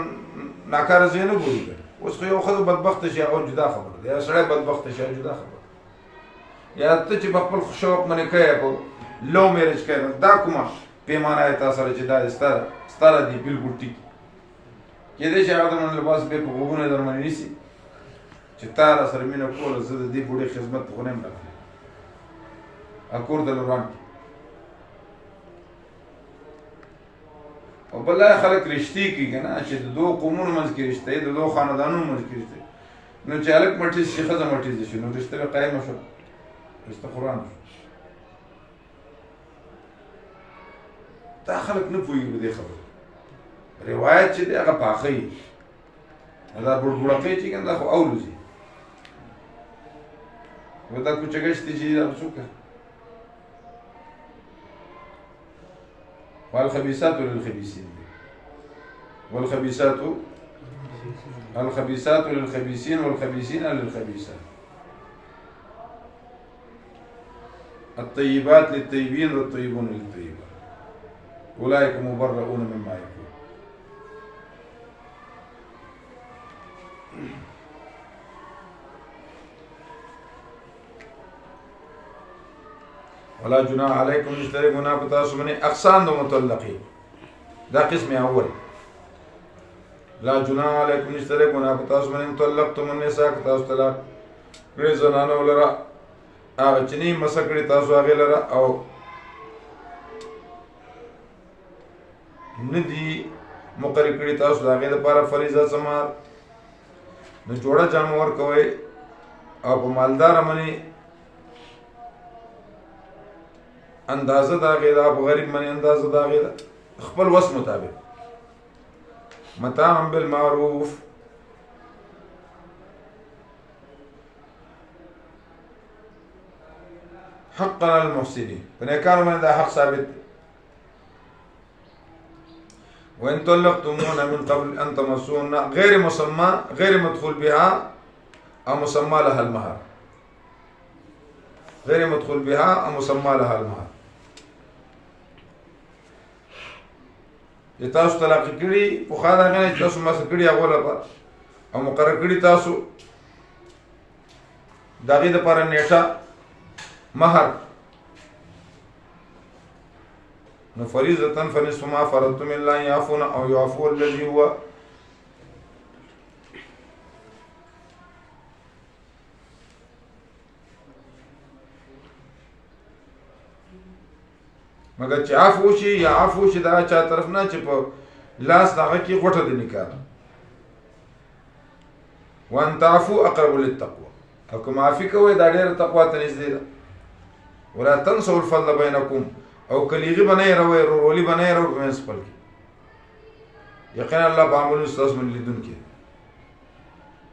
ناکاره ځای نه ګوري. اوس خو یو ښځه بدبخته شي هغه جدا خبره ده، یا سړی بدبخته شي هغه جدا خبره ده. یا ته چې په خپل شوق باندې کوې په لو میرج کوې دا کومه پیمانه یې تا سره چې دا ستاره دي بلکل ټیک کېدای شي هغه د من لباس بیا په غوږونه در باندې نیسي چې تا را سره مینه کوله زه د دې بوډۍ خدمت ته خو نه یم راغلی کور ته لوران او بل خلک رشتې کوي که نه چې د دوو قومونو منځ کې رشته د دوو خاندانونو منځ کې رشته نو چې هلک مټیز شي ښځه مټیزه شي نو رشته به قایمه شوه رشته قرآن شو. دا خلک نه پوهېږي په دې خبره. روایت چې دی هغه پاخه وي دا بوړبوړکۍ چې کنه دا خو اولوزي و دا کوچګشتې چې دا څوک والخبيثات للخبيثين والخبيثات للخبيثين والخبيثين للخبيثات الطيبات للطيبين والطيبون للطيبات أولئك مبرؤون مما يقول. ولا جناح عليكم نشتري گناہ پتا سمنے اقسام دو مطلقی دا قسم اول. لا جناح عليكم نشتري گناہ پتا سمنے مطلقتم النساء کتاس طلاق کړي زنانو لرا هغه چنی مسکړي تاسو هغه لرا او ندی مقرر کړي تاسو هغه لپاره فریضه سمار نو جوړه جام ور کوي او په مالدار باندې اندازه دا غیدا په غریب باندې اندازه دا غیدا خپل وس مطابق متاع بالمعروف حقا على المحسنين فنكانوا من ذا حق ثابت. وإن طلقتموهن من قبل أن تمسوهن غير مسمى غير مدخول بها أو مسمى لها المهر غير مدخول بها أو مسمى لها المهر. تاسو طلاق کړي په خاطر غنه تاسو ما سره کړي هغه لپاره او مقرر کړي تاسو دغه د لپاره نیټه مہر نو فریضه فنصف ما فرضتم الا ان يعفون او يعفو الذي هو مگر چې عفو شي یا عفو شي دا چا طرف نه چې په لاس دغه کې غوټه د نکاح وان تعفو اقرب للتقوى او کوم عفو کوي دا ډېر تقوا ته نږدې ده. ولا تنسوا الفضل بينكم او کلیغي بنای روي رولي بنای رو مینس خپل کې یقینا الله بعمل استاذ من لیدون کې.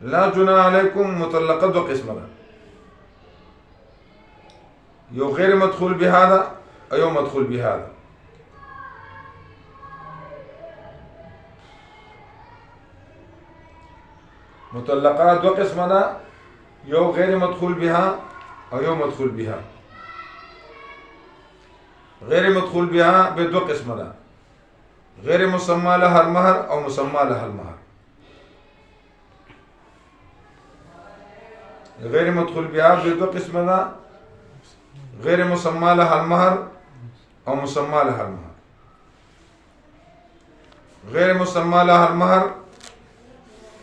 لا جناح علیکم مطلقه دو قسمه ده یو غیر مدخول بهذا ایو مدخول بهذا. مطلقات دو قسمه ده یو غیر مدخول بها او یو مدخول بها. غیر مدخول بها به دو قسمه ده غیر مسمى لها المهر او مسمى لها المهر. غیر مدخول بها به دو قسمه ده، غیر مسمى لها المهر او مسمى لها المهر. غیر مسمى لها المهر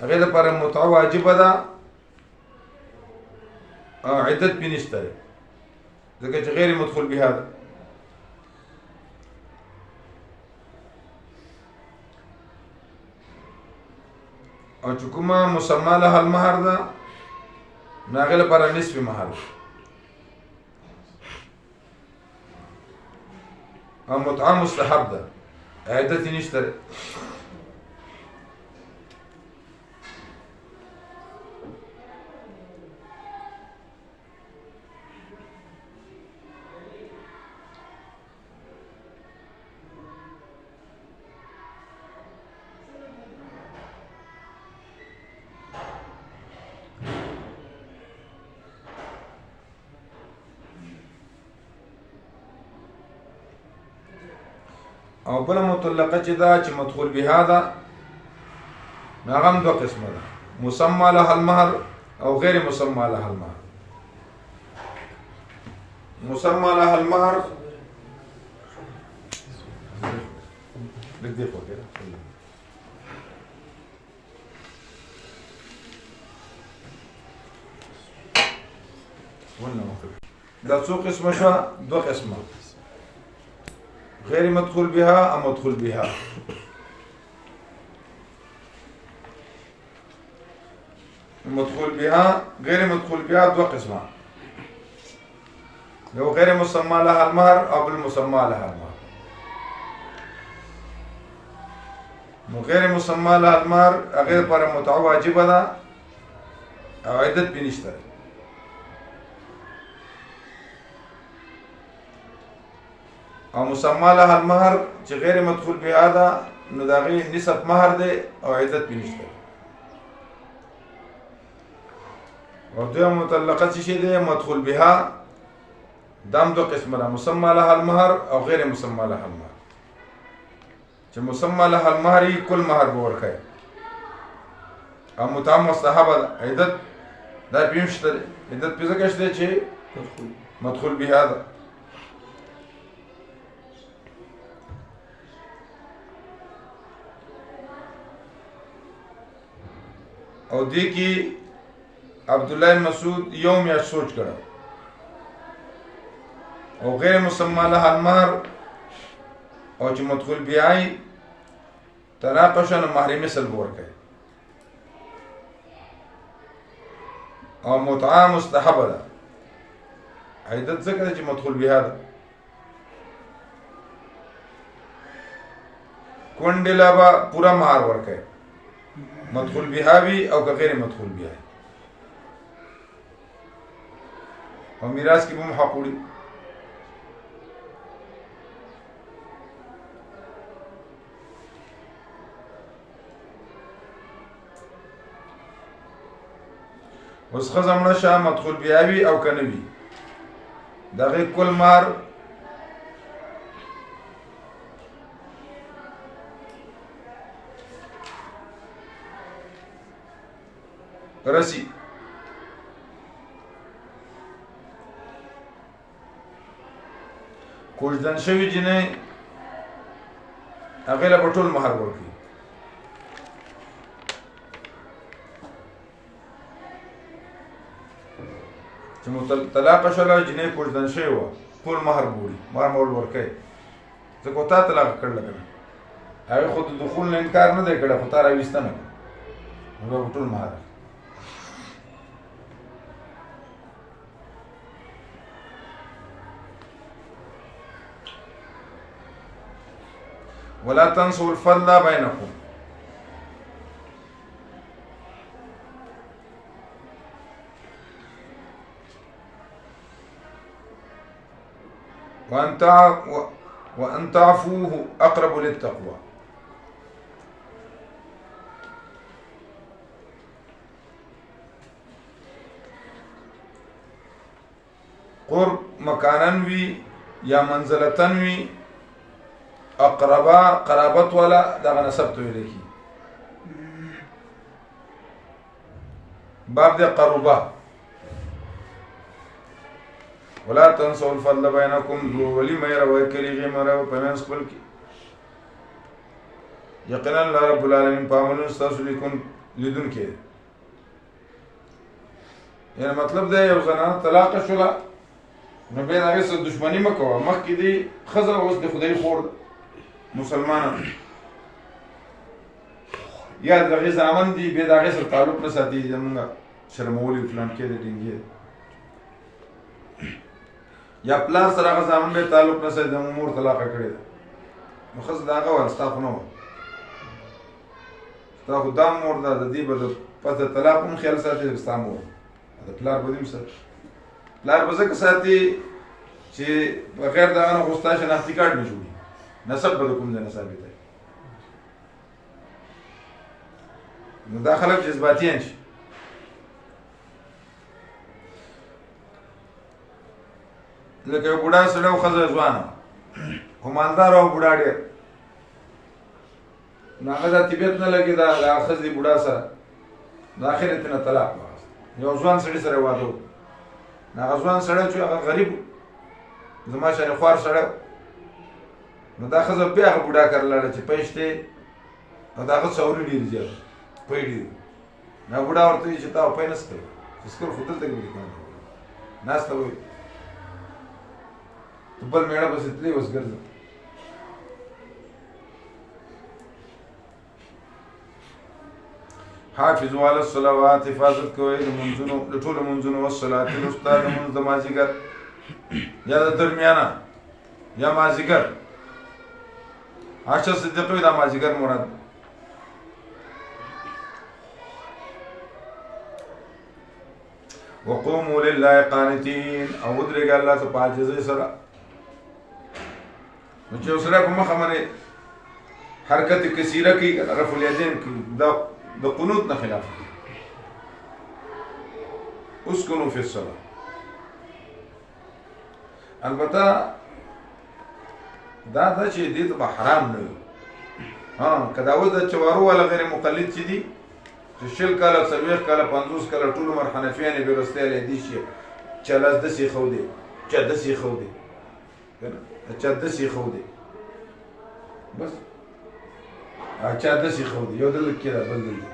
هغه لپاره متعه واجبه ده او عدت پې نشته دی ځکه چې غیر مدخول بها ده. او چې کومه مسمى لها المهر ده نو هغې لپاره نصف مهر او متعه مستحب ده عدت یې نشته دی. او بل مطلقه چې دا چې مدخول بها ده نو هغه هم دوه قسمه ده، مسمى لها المهر او غیر مسمى لها المهر. مسمى لها المهر دا څو قسمه شوه؟ دوه قسمه، غیر مدخول بها او مدخول بها. مدخول بها غیر مدخول بها دو قسمه، یو غیر مسمى لها المهر او بل مسمى لها المهر. نو غیر مسمى لها المهر هغه پر متعه واجبه ده او عدت پې نشته. او مسمى لها المهر چې غیر مدخول بها ده نو د هغې نصف مهر دی او عدت پې نشته. او دویم مطلقه څه شی دی؟ مدخول بها دا هم دوه قسمه ده، مسمى لها المهر او غیر مسمى لها المهر. چې مسمى لها المهر یې کل مهر به ورکوي او متعه مستحبه ده، عدت دا پې هم شته دی. عدت پې ځکه شته چې مدخول بها ده. او دې کې عبدالله بن مسعود یو میاشت سوچ کړه او غیر مسمى لها المهر او چې مدخول بها یې طلاق شوه نو مهر مثل به ورکوي او متعه مستحبه ده، عدت ځکه ده چې مدخول بها ده. کونډې له به پوره مهر ورکوي، مدخول بها وي او که غیر مدخول بها وي. او میراث کې به هم حق وړي. اوس ښځه مړه شه مدخول بها وي او که نه وي د هغې کل مهر رسی. کوژدن شوي جنۍ هغې له به ټول مهر ورکوي. چې طلاقه شوله جنۍ کوژدن شوې وه ټول مهر به وړي، مهر به ورکوي ځکه تا طلاقه کړله که نه، هغې خو د دخول نه انکار نه دی کړی خو تا راویسته نه کړه نو به ټول مهر ولا تنسوا الفضل بينكم. وأن تعفوه أقرب للتقوى. قرب مکانن وی یا منزلتن وی اقربا قرابت والا دغه نسب ته ویل کی. باب د قربا ولا تنسوا الفضل بينكم ولي مې راوي کلیږي مې په منځ خپل کې یقینا الله رب العالمین پامنو ستاسو لیدون کې یعنی مطلب دا یو زنانه طلاق شوله نو بیا د هغې سره دشمني مه کوه مخکې دې ښځه اوس د خدای خور مسلمانه یا د هغې زامن دي بیا د هغې سره تعلق نه ساتي زمونږ شرمولي فلان کې د ټینګې یا پلار سره هغه زامن بیا تعلق نه ساتي زمونږ مور طلاقه کړې ده نو ښځه د هغه وه ستا خو نه وه ستا خو دا مور ده د دې به د پته طلاق هم خیال ساتي چې ستا مور د پلار به دې هم ساتي پلار به ځکه ساتي چې بغیر د هغه نه خو ستا شناختي کارډ نه جوړي نسب به د کوم ځای نه ثابتوي نو دا خلک جذباتیان شي لکه یو بوډا سړی او ښځه ځوانه خو مالدار او بوډا ډېر نو هغه دا طبیعت نه لګي دا ښځې بوډا سره د اخر یې ترېنه طلاق واخیست یو ځوان سړي سره واده و نو هغه ځوان سړی چې هغه غریب و زما شانې خوار سړی نو دا ښځه بیا هغه بوډا کره لاړه چې پیسې او د هغه څاوري ډېرې زیات پی ډېر نو بوډا ورته وایي چې تا پی نه څکوي چې څکل خو دلته کې ناسته وایي ته بل میړه پسې تلې اوس ګرځه حافظوا علی الصلوات حفاظت کوئ د منځونو د ټولو منځونو والصلات الوسطی د منځ د مازدیګر یا د درمیانه یا مازدیګر عائشہ صدیقه وایي دا مازدیګر مراد وقوموا لله قانتين او ودرېږه الله ته په عاجزۍ سره نو چې یو سړی په مخه باندې حرکت کثیره کوي رفع الیدین کوي دا د قنوت نه خلاف اسکنوا فی الصلاة البته دا چې دې ته به حرام نه وي که دا اوس د چوارو والا غیر مقلد چې دي چې 20 کاله 40 کاله 50 کاله ټول عمر حنفیانې بې رستیالی دي شي چا لاس داسې ښودی چا داسې ښودی چا داسې ښودی بس چا داسې ښودی یو دلته کې ده بل دلته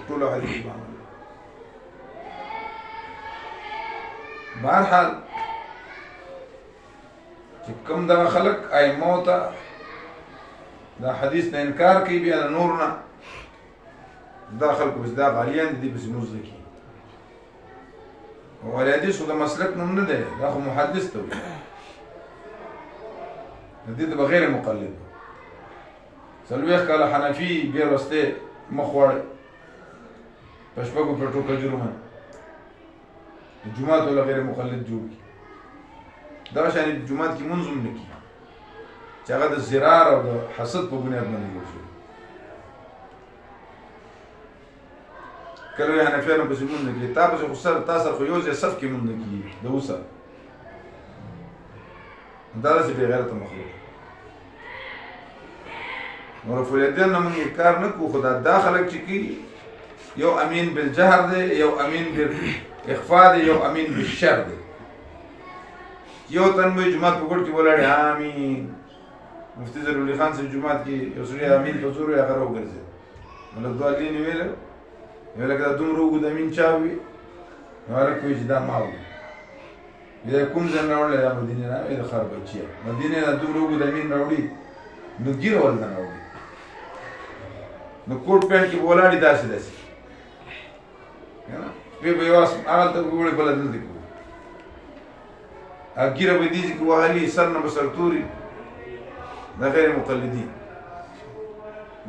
ټولو حدیث بعمل بهرحال چې کوم دغه خلک ائمو ته دا حدیث نه انکار کوي بیا د نور نه دا خلکو بس دا غالیان دي بس موږ ځکي او حدیث خو د مسلک نوم نه دی دا خو محدث ته وایي د دې ته بغیر مقلد 40 کاله حنفي بیا وروسته مخ وړی په شپږو پټو کجورو باندې جومات ولا غیر مقلد جوړ کړي دغه شانې جومات کې مونځ هم نه کېږي چې هغه د زرار او د حسد په بنیاد باندې جوړ شوي کله یې حنفیانو پسې مونځ نه کېږي تا پسې خو سر تا سره خو یو ځای صف کې مونځ نه کېږي د اوس سره دا داسې بې غیرته مخلوق نو رفع الیدین نه مونږ کار نه کوو خو دا خلک چې کوي یو امین بالجهر دی یو امین بالاخفاء دی یو امین بالشر دی یو تن به جماعت په ګوټ کې ولاړې امین مفتي ضروري خان صاحب جماعت کې یو سړی امین په زور یې هغه راوګرځېد نو لږ دوه لینې ویله یو لکه دا دومره اوږد امین چا وي نو هلک وایي چې دا ما وي دا کوم ځای نه راوړلی دا مدینې نه وایي د خر بچیه مدینې نه دومره اوږد امین راوړي نو ګیره ولې نه راوړي نو کوټ پینټ کې به ولاړې داسې داسې بیا به یو هغلته وړې بله دلته کې ګیره به دې کې وهلي سر نه به سرتوري دا غیر مقلدین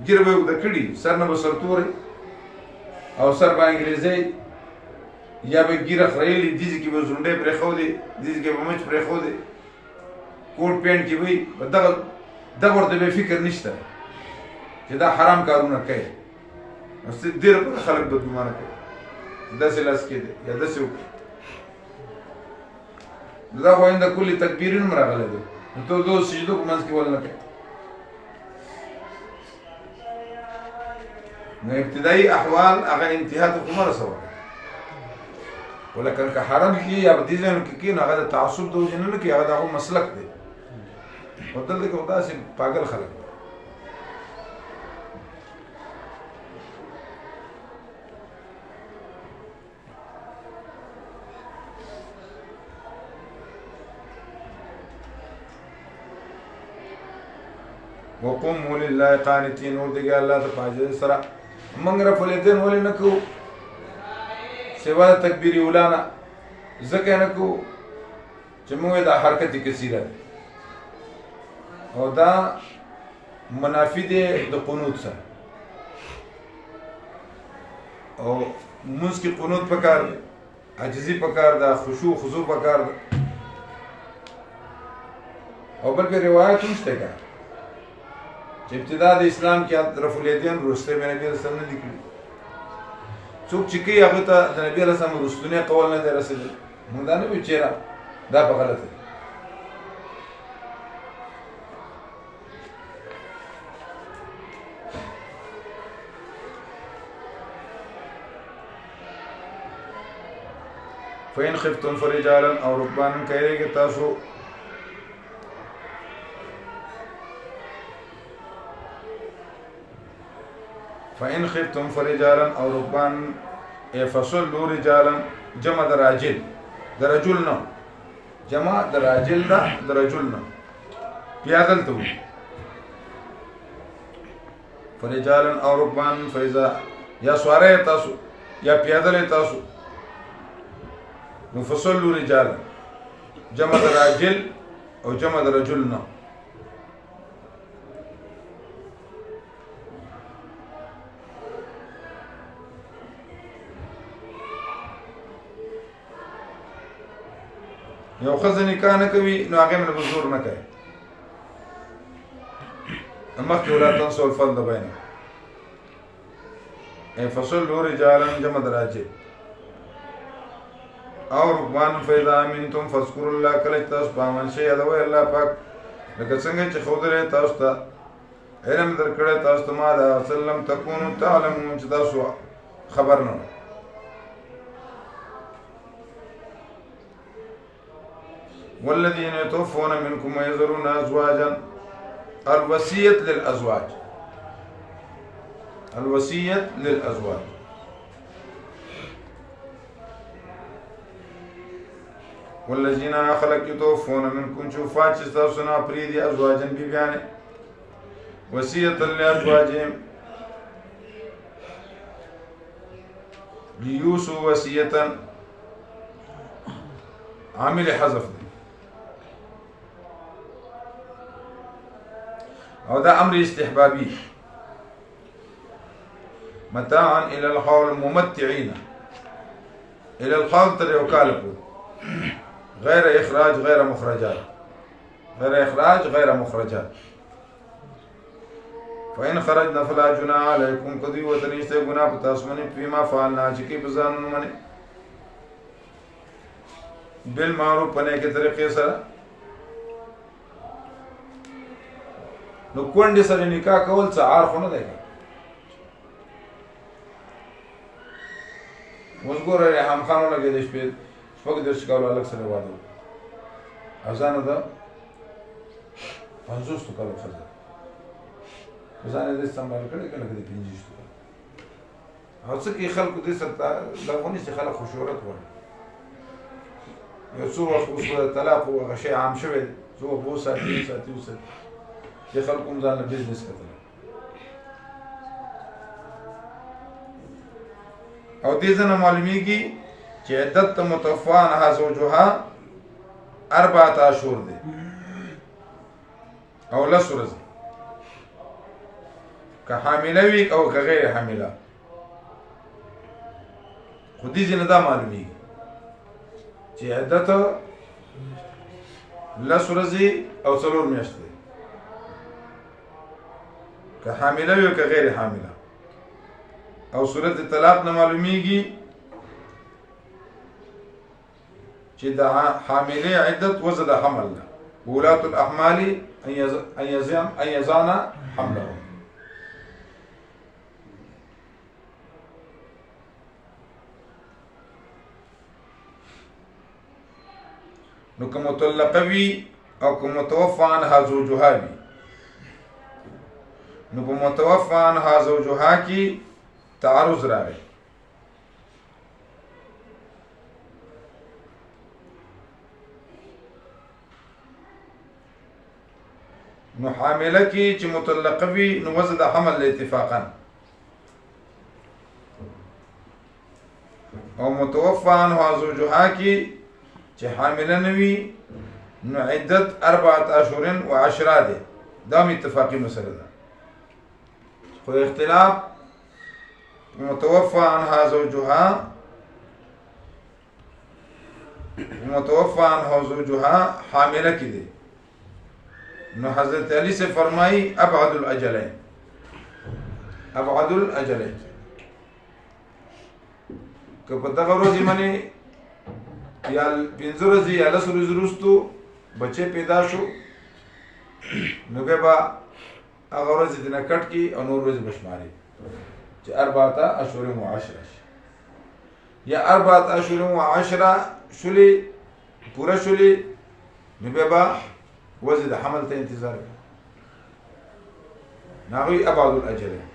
ګیره به یې اوږده کړي سر نه به سرتوري او سر به انګریزی یا به ګیره خریلي دې کې به زونډۍ پرېښودې دې کې به مچ پرېښودې کوټ پینټ کې به دغه ورته به فکر نشته چې دا حرام کارونه کوي ډېر خلک بدګمانه کوي داسې لاس کې دی یا داسې وکړي دا خو عند کل تکبیرین هم راغلی دی نو ته دو سجدو په منځ کې ول نه کوي نو ابتدایي احوال هغه انتها ته خو مه رسوه ولکن که حرم کې یا په دې ځایونو کې کېنو هغه د تعصب د وجې نه کوي، هغه د هغو مسلک دی. خو دلته کې خو داسې پاگل خلک دي. وقوموا لله قانتين ودګي الله ته پاجه سره موږ رفع الیدین ولې نه کوو سوا تکبیر اولانا ځکه نه کوو چې موږ دا حرکت کثیره او دا منافی دی د قنوت سره او موږ کې قنوت پکار دی، عجزي پکار ده، خشوع خضوع پکار ده. او بل په روایت هم شته که چې ابتدا د اسلام کې رفع الیدین وروسته به نبي رسول نه دي کړي. څوک چې کوي هغه ته د نبي رسول وروستنی قول نه دی رسېدلی. موږ دا نه وایو چېرې دا په غلطه دی. فإن خفتم فرجالا أو ركبانا كيريك تاسو فإن خفتم فرجالا أو ركبانا فصلوا رجالا جمع دراجل درجلنا جمع دراجل درجلنا پیادل تو فرجالا أو ركبانا فإذا یا سواره تاسو یا پیادل تاسو نفصلوا رجالا جمع دراجل او جمع درجلنا. یو ښځه نکاح نه کوي نو هغې باندې به زور نه کوي. مخکې ولا تنسوا الفضل بینکم فصلوا رجالا جمع دراجل او رکبان فإذا امنتم فاذكروا الله کله چې تاسو په امن شئ یادوئ الله پاک لکه څنګه چې ښودلی تاسو ته علم درکړی تاسو ته ما د وسلم تکونو تعلمون چې تاسو خبر نه والذين يتوفون منكم ويذرون أزواجا الوصية للأزواج الوصية للأزواج والذين خلق يتوفون منكم شوفات تاسونا بريدي أزواجا بيبياني وصية لأزواجهم ليوسوا وصية عامل حذف دي او دا امر استحبابي متاعا الى الحول ممتعين الى الحول تر وكالكو غير اخراج غير مخرجات غير اخراج غير مخرجات فإن خرجنا فلا جناح عليكم قضي وتنيشته گناہ پتاسمنی فيما فعلنا چکی بزانون منی بالمعروف پنے کے طریقے سره نو کونډې سره نکاح کول څه عار خو نه دی. اوس ګوره ریحان خان ولګېد شپې شپږ دېرش کالو هلک سره واده وکړو. ازانه ده 50 کالو ښځه ځان یې داسې سنبال کړی که لکه د 50 کالو. او څه کوي خلکو دې سره لغو نیسي خلک خو شهرت غواړي. یو څو وخت اوس طلاق هغه شی عام شوی دی څو وخت به وساتي دې خلکو هم ځان له بزنس کتلی او دې ځنه معلومیږي چې عدت ته متوفی عنها زوجها 4 اشهر دی او 10 ورځې که حامله وي او که غیر حامله. خو دې ځنه دا معلومیږي چې عدت 10 ورځې او 4 میاشتې که حامله وي او که غیر حامله. او صورت طلاق نه معلومیږي چې د حامله عدت وزد حمل ده. ولاة الاحمال ان يزان حملهم. نو که مطلقه وي او که متوفى عنها زوجها وي، نو په متوفى عنها زوجها کې تعرض راغی. نو حامله کې چې مطلقه وي نو وضع د حمل اتفاقا، او متوفى عنها زوجها کې چې حامله نه وي نو عدت 4 اشهر و 10 ده. دا اتفاقی مسله ده، خو اختلاف متوفى عنها زوجها حامله کې ده. نو حضرت علی سے فرمائی ابعد الاجلین، که په دغه ورځې باندې یا 15 ورځې یا 10 ورځې وروسته بچی پیدا شو نو بیا به هغه ورځې دې نه کټ کړي او نور ورځې به شماري چې 4 اشهر و 10 شي، یا 4 اشهر و 10 شولې پوره شولې نو بیا به وزن حمل ته انتظار کوي. ناغوی ابعد الاجلین.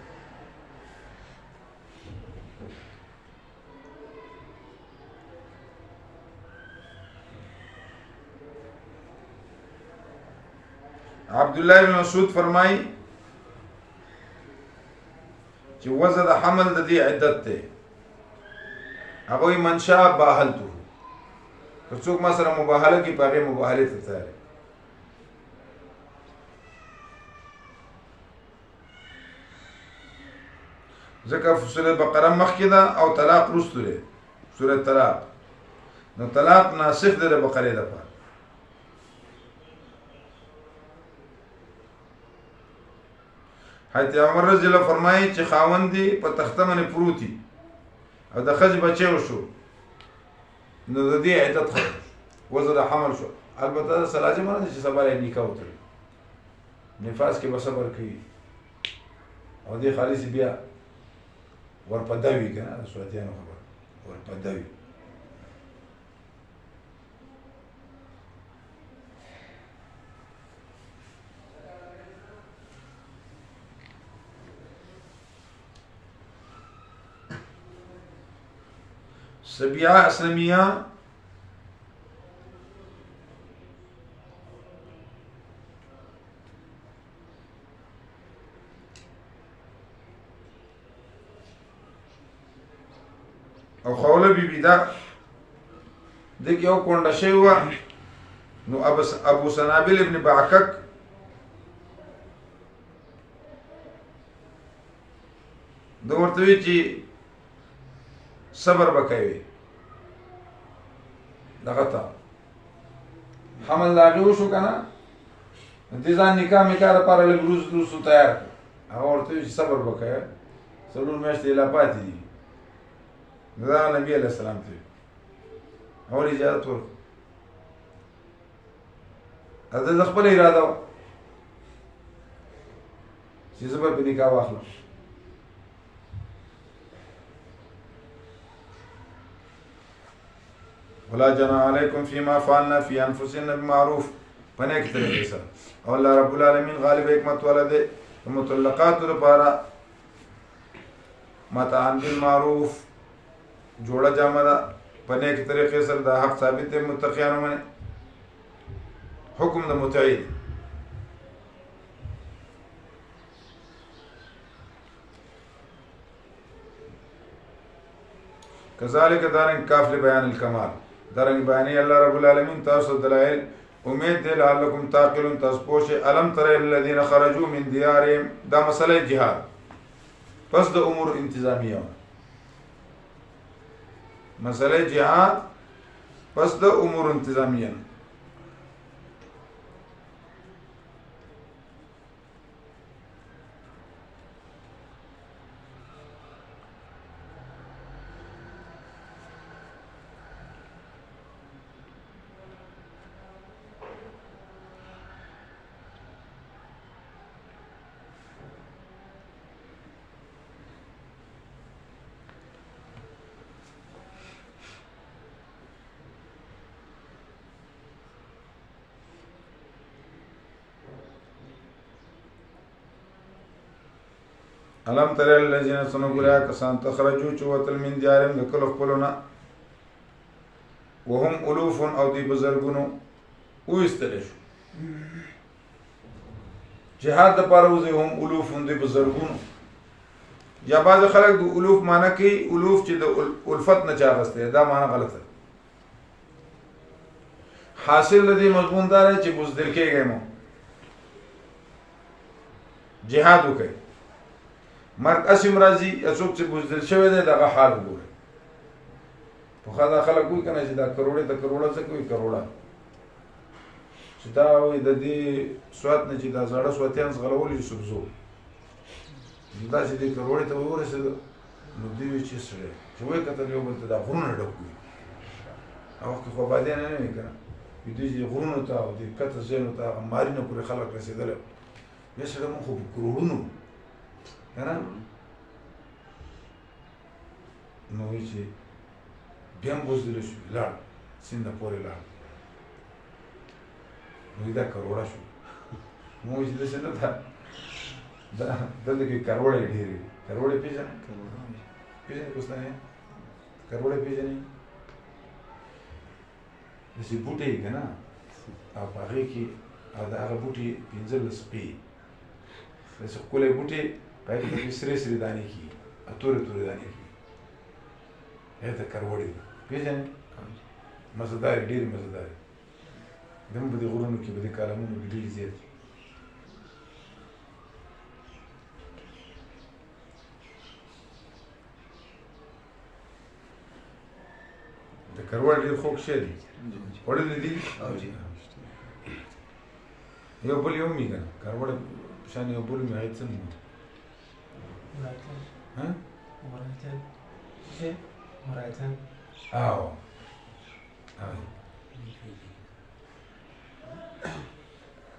عبدالله بن مسعود فرمائی چې وزن حمل د دې عدت ته هغوی منشا باهلته، که څوک ما سره مباهله کوي په هغې مباهلې ته تیار. ځکه سورة بقره مخکې ده او طلاق وروسته دی، سورة طلاق، نو طلاق ناسخ دی د بقرې دپاره. حضرت عمر رضی الله فرمایي چې خاوند دی په تخته باندې پروت دی او د ښځې بچی وشو نو د دې عدت ختم شو، وضع د حمل شو. البته داسې لازمه نه ده چې سبا یې نکاح وتړي، نفاس کې به صبر کوي او دې خالص بیا ورپدوي که نه د سورتیانو خبر ورپدوي. سبیعه اسلمیه او خوله بیبی دا دک یو کونډه شوی وه نو ابو سنابل ابن بعکک ده ورته وی چې صبر به کوي دغه ته حمل د هغې وشو که نه دې ځان نکاح میکاح دپاره لږ وروسته تیار کړه. هغه ورته وی چې صبر به کوي 4 میاشتې لا پاتې دي. دا نبی علیہ السلام ته اول اجازت ورکړه. دا د خپله اراده وه چې زه به په نکاح واخلم. ولا جناح علیکم فیما فعلنا فی انفسنا بمعروف، په نیکې طریقې سره. او الله رب العالمین غالب حکمت والا دی. د مطلقاتو لپاره متعا بالمعروف جوړه جامه ده، په نیکې طریقې سره دا حق ثابت دی متقیانو باندې. حکم د متعی دی. کذالک دارنګ کاف لبیان الکمال، دارنګ بیانې الله رب العالمین تاسو دلایل. امید دی لعلکم تعقلون، تاسو پوه شئ. الم تر الذین خرجوا من دیارهم، دا مسله جهاد پس د امور انتظامیه، مسله جهاد پس د امور انتظامیه. الم تر الذين سنغرا کسان تخرجوا چوتل من دیارم دکل خپلونا وهم الوف او دی بزرګونو او استلش جهاد د پاره وزي هم الوف دی بزرګونو یا بعض خلک د الوف معنی کوي الوف چې د الفت نه چاغسته دا معنی غلطه حاصل لدی مضمون دار چې بوزدل کېږي مو جهاد وکړي مرګ اسیم راځي اسوک چې بوزدل شوی دی دغه حال وګوري په خدا خلک کوئی کنه چې دا کروڑه ته کروڑه څه کوي کروڑه چې دا وي د دې سواد نه چې دا زړه سواتیان غلولې سبزو دا چې دې کروڑه ته ورسېد نو دوی چې سره چې وای کته یو بل ته دا غرونه ډکوي او خو باندې نه نه کنه دې چې غرونه ته او دې کته زینو ته مارینه پورې خلک رسیدل یې سره مو خو کروڑونو کنه نو چې بیا هم بوزدل شو لاړ سیند پورې لاړ نو دا کروڑه شو مو چې د څنګه دا دلته کې کروڑه ډېرې کروڑه پیژنې کوستانه کروڑه پیژنې دسی بوټي کنه او هغه کې دا هغه بوټي 15 سپي دسی کولې بوټي پای کې سری سری دانې کې اتورې تورې دانې کې هته کروڑه پیژنې مزدار ډېر مزدار دم په دې غرونو کې به د کلمونو ډېر زیات د کروڑ ډېر خوږ شی دی وړلې دي یو بل یو میګه کروڑ شان یو بل می هیڅ نه ها مرایتن او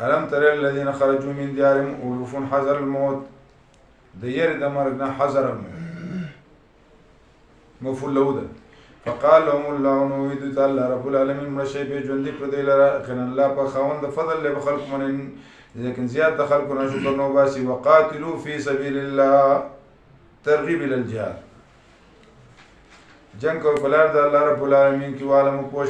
ألم تر الذين خرجوا من ديارهم ألوف حذر الموت دير دمرنا حذر الموت مفعول له ده فقال لهم الله نويد تعالى رب العالمين مرشي به جندي پردي لرا كن الله په خوند فضل له خلق من لكن زياد خلقنا شكر نو باسي وقاتلوا في سبيل الله ترغيب الى الجهاد جنگ کو بلار د الله رب العالمین کی عالم کو